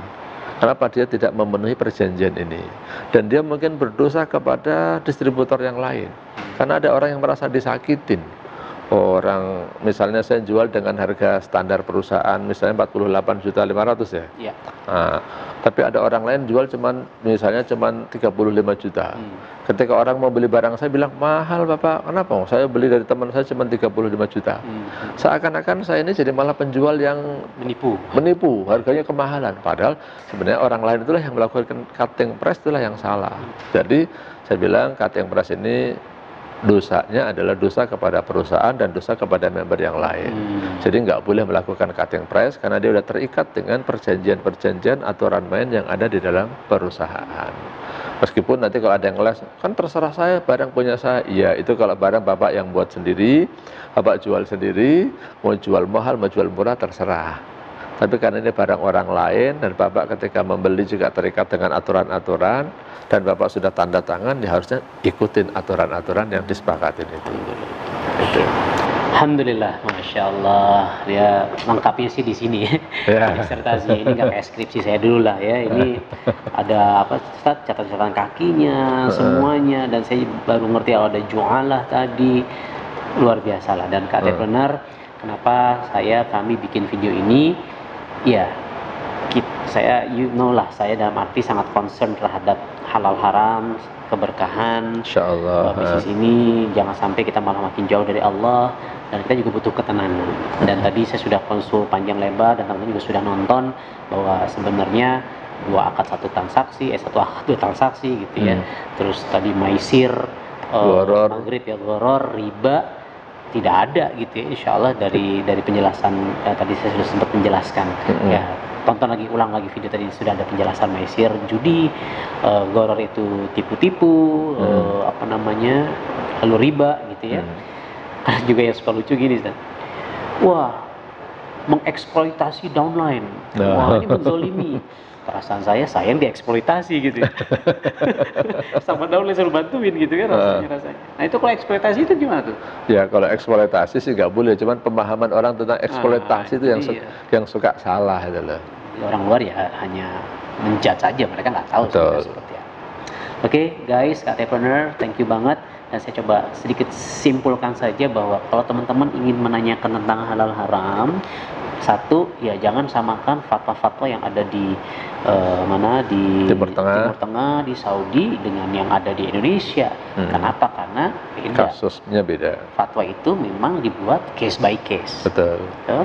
Kenapa dia tidak memenuhi perjanjian ini? Dan dia mungkin berdosa kepada distributor yang lain. Karena ada orang yang merasa disakitin. Orang misalnya saya jual dengan harga standar perusahaan misalnya 48.500.000 ya. Nah, tapi ada orang lain jual misalnya cuman 35 juta. Ketika orang mau beli barang saya bilang mahal Bapak, kenapa? Saya beli dari teman saya cuma 35 juta. Seakan-akan saya ini jadi malah penjual yang menipu, harganya kemahalan. Padahal sebenarnya orang lain itulah yang melakukan cutting price, itulah yang salah. Jadi saya bilang cutting price ini dosanya adalah dosa kepada perusahaan dan dosa kepada member yang lain. Jadi nggak boleh melakukan cutting price karena dia sudah terikat dengan perjanjian-perjanjian aturan main yang ada di dalam perusahaan. Meskipun nanti kalau ada yang les, kan terserah saya, barang punya saya. Iya, itu kalau barang Bapak yang buat sendiri, Bapak jual sendiri, mau jual mahal, mau jual murah, terserah. Tapi karena ini barang orang lain dan Bapak ketika membeli juga terikat dengan aturan-aturan dan Bapak sudah tanda tangan, ya harusnya ikutin aturan-aturan yang disepakatin itu. Alhamdulillah, masya Allah. Ya lengkapnya sih di sini. Disertasi ini nggak kayak skripsi saya dulu lah ya. Ini ada apa? Catatan kakinya, semuanya. Dan saya baru ngerti kalau ada jualah tadi, luar biasa lah. Dan Kak Entrepreneur, kenapa kami bikin video ini? Ya, saya saya dalam arti sangat concern terhadap halal haram, keberkahan, bisnis ini jangan sampai kita malah makin jauh dari Allah, dan kita juga butuh ketenangan. Dan tadi saya sudah konsul panjang lebar dan teman-teman juga sudah nonton bahwa sebenarnya dua akad satu transaksi, satu akad dua transaksi gitu ya. Terus tadi maisir, maghrib ya, gharar, riba tidak ada gitu ya, insya Allah dari penjelasan tadi saya sudah sempat menjelaskan. Ya, ulang lagi video tadi, sudah ada penjelasan maisir, judi, gharar itu tipu-tipu, lalu riba gitu ya. Juga yang suka lucu gini, Ustaz. Wah, mengeksploitasi downline. Wah, ini menzolimi. Perasaan saya yang dieksploitasi gitu. Sama downline suruh bantuin gitu kan rasanya. Nah, itu kalau eksploitasi itu gimana tuh? Ya, kalau eksploitasi sih nggak boleh, cuman pemahaman orang tentang eksploitasi itu yang suka salah itu loh. Orang luar ya hanya menjudge saja, mereka nggak tahu seperti apa. Oke, guys, Kak Entrepreneur, thank you banget. Dan saya coba sedikit simpulkan saja bahwa kalau teman-teman ingin menanyakan tentang halal haram, Satu, ya jangan samakan fatwa-fatwa yang ada di di Timur Tengah, di Saudi dengan yang ada di Indonesia. Kenapa? Karena beda. Kasusnya beda. Fatwa itu memang dibuat case by case. Betul. Gitu.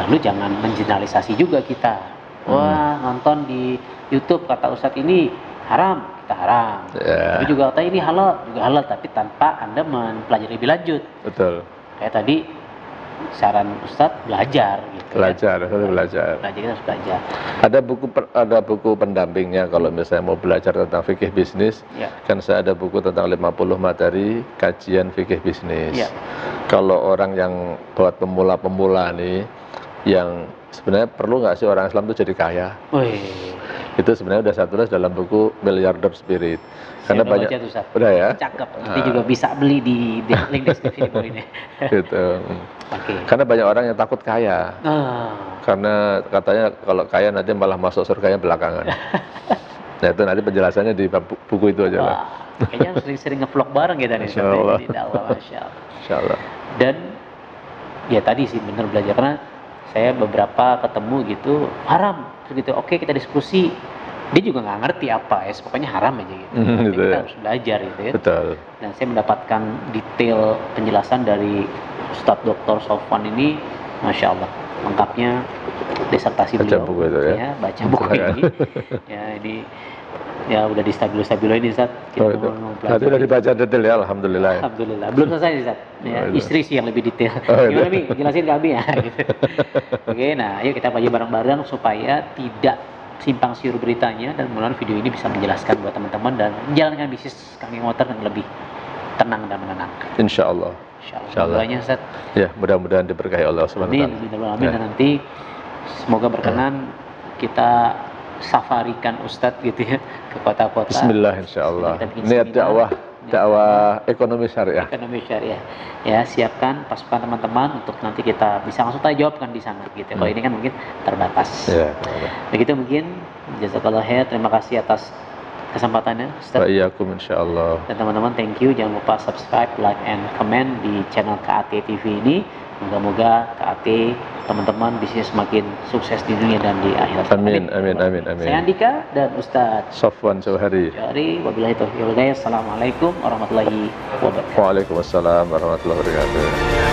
Lalu jangan mengeneralisasi juga kita. Wah, nonton di YouTube kata Ustadz ini haram, kita haram. Tapi juga kata ini halal, juga halal, tapi tanpa Anda mempelajari lebih lanjut. Betul. Kayak tadi saran Ustadz belajar gitu. Belajar. Belajar, kita harus belajar. Ada buku pendampingnya kalau misalnya mau belajar tentang fikih bisnis. Kan saya ada buku tentang 50 materi kajian fikih bisnis. Kalau orang yang buat pemula nih, yang sebenarnya perlu nggak sih orang Islam itu jadi kaya? Itu sebenarnya udah saya tulis dalam buku Milliarder Spirit. Karena banyak udah ya. Cakep. Nanti juga bisa beli di link deskripsi di bawah ini. Gitu. Karena banyak orang yang takut kaya. Karena katanya kalau kaya nanti malah masuk surganya belakangan. Nah itu nanti penjelasannya di buku itu aja lah. Kayaknya sering-sering ngevlog bareng kita nih. Insyaallah. Insyaallah. Dan ya tadi sih bener belajar, karena saya beberapa ketemu gitu haram gitu. Oke, kita diskusi. Dia juga nggak ngerti apa ya, pokoknya haram aja gitu. Gitu kita ya. harus belajar gitu ya. Betul. Dan saya mendapatkan detail penjelasan dari Ustadz Dr. Sofwan ini, Masya Allah, lengkapnya disertasi beliau. Baca buku itu ya. Baca buku ini. Ya ini ya udah di stabilo ini Ustadz. Kita Tadi udah dibaca detail ya, alhamdulillah. Alhamdulillah. Belum selesai Ustadz. Ya, istri sih yang lebih detail. Gimana Mi? Jelasin ke Abi ya. Gitu. Oke, nah ayo kita baca bareng-bareng supaya tidak simpang siur beritanya, dan mudah-mudahan video ini bisa menjelaskan buat teman-teman dan menjalankan bisnis kami motor yang lebih tenang dan menenangkan. Insya Allah. Doanya Ustaz. Ya, mudah-mudahan diberkahi Allah Subhanahu wa taala. Amin. Dan nanti semoga berkenan kita safarikan Ustadz gitu ya ke kota-kota. Bismillah, insya Allah. Niat dakwah ekonomi syariah. Ya, siapkan pasukan teman-teman untuk nanti kita bisa langsung tanya jawabkan di sana gitu. Kalau ini kan mungkin terbatas. Begitu mungkin. Jazakallah khair. Terima kasih atas kesempatannya Ustaz. Wa iyyakum insyaallah. Dan teman-teman, thank you. Jangan lupa subscribe, like, and comment di channel KAT TV ini. Moga-moga KAT teman-teman bisa semakin sukses di dunia dan di akhirat. Amin. Saya Andika dan Ustadz Sofwan Jauhari. Wabillahi taufiq wal hidayah. Assalamualaikum warahmatullahi wabarakatuh. Waalaikumsalam warahmatullahi wabarakatuh.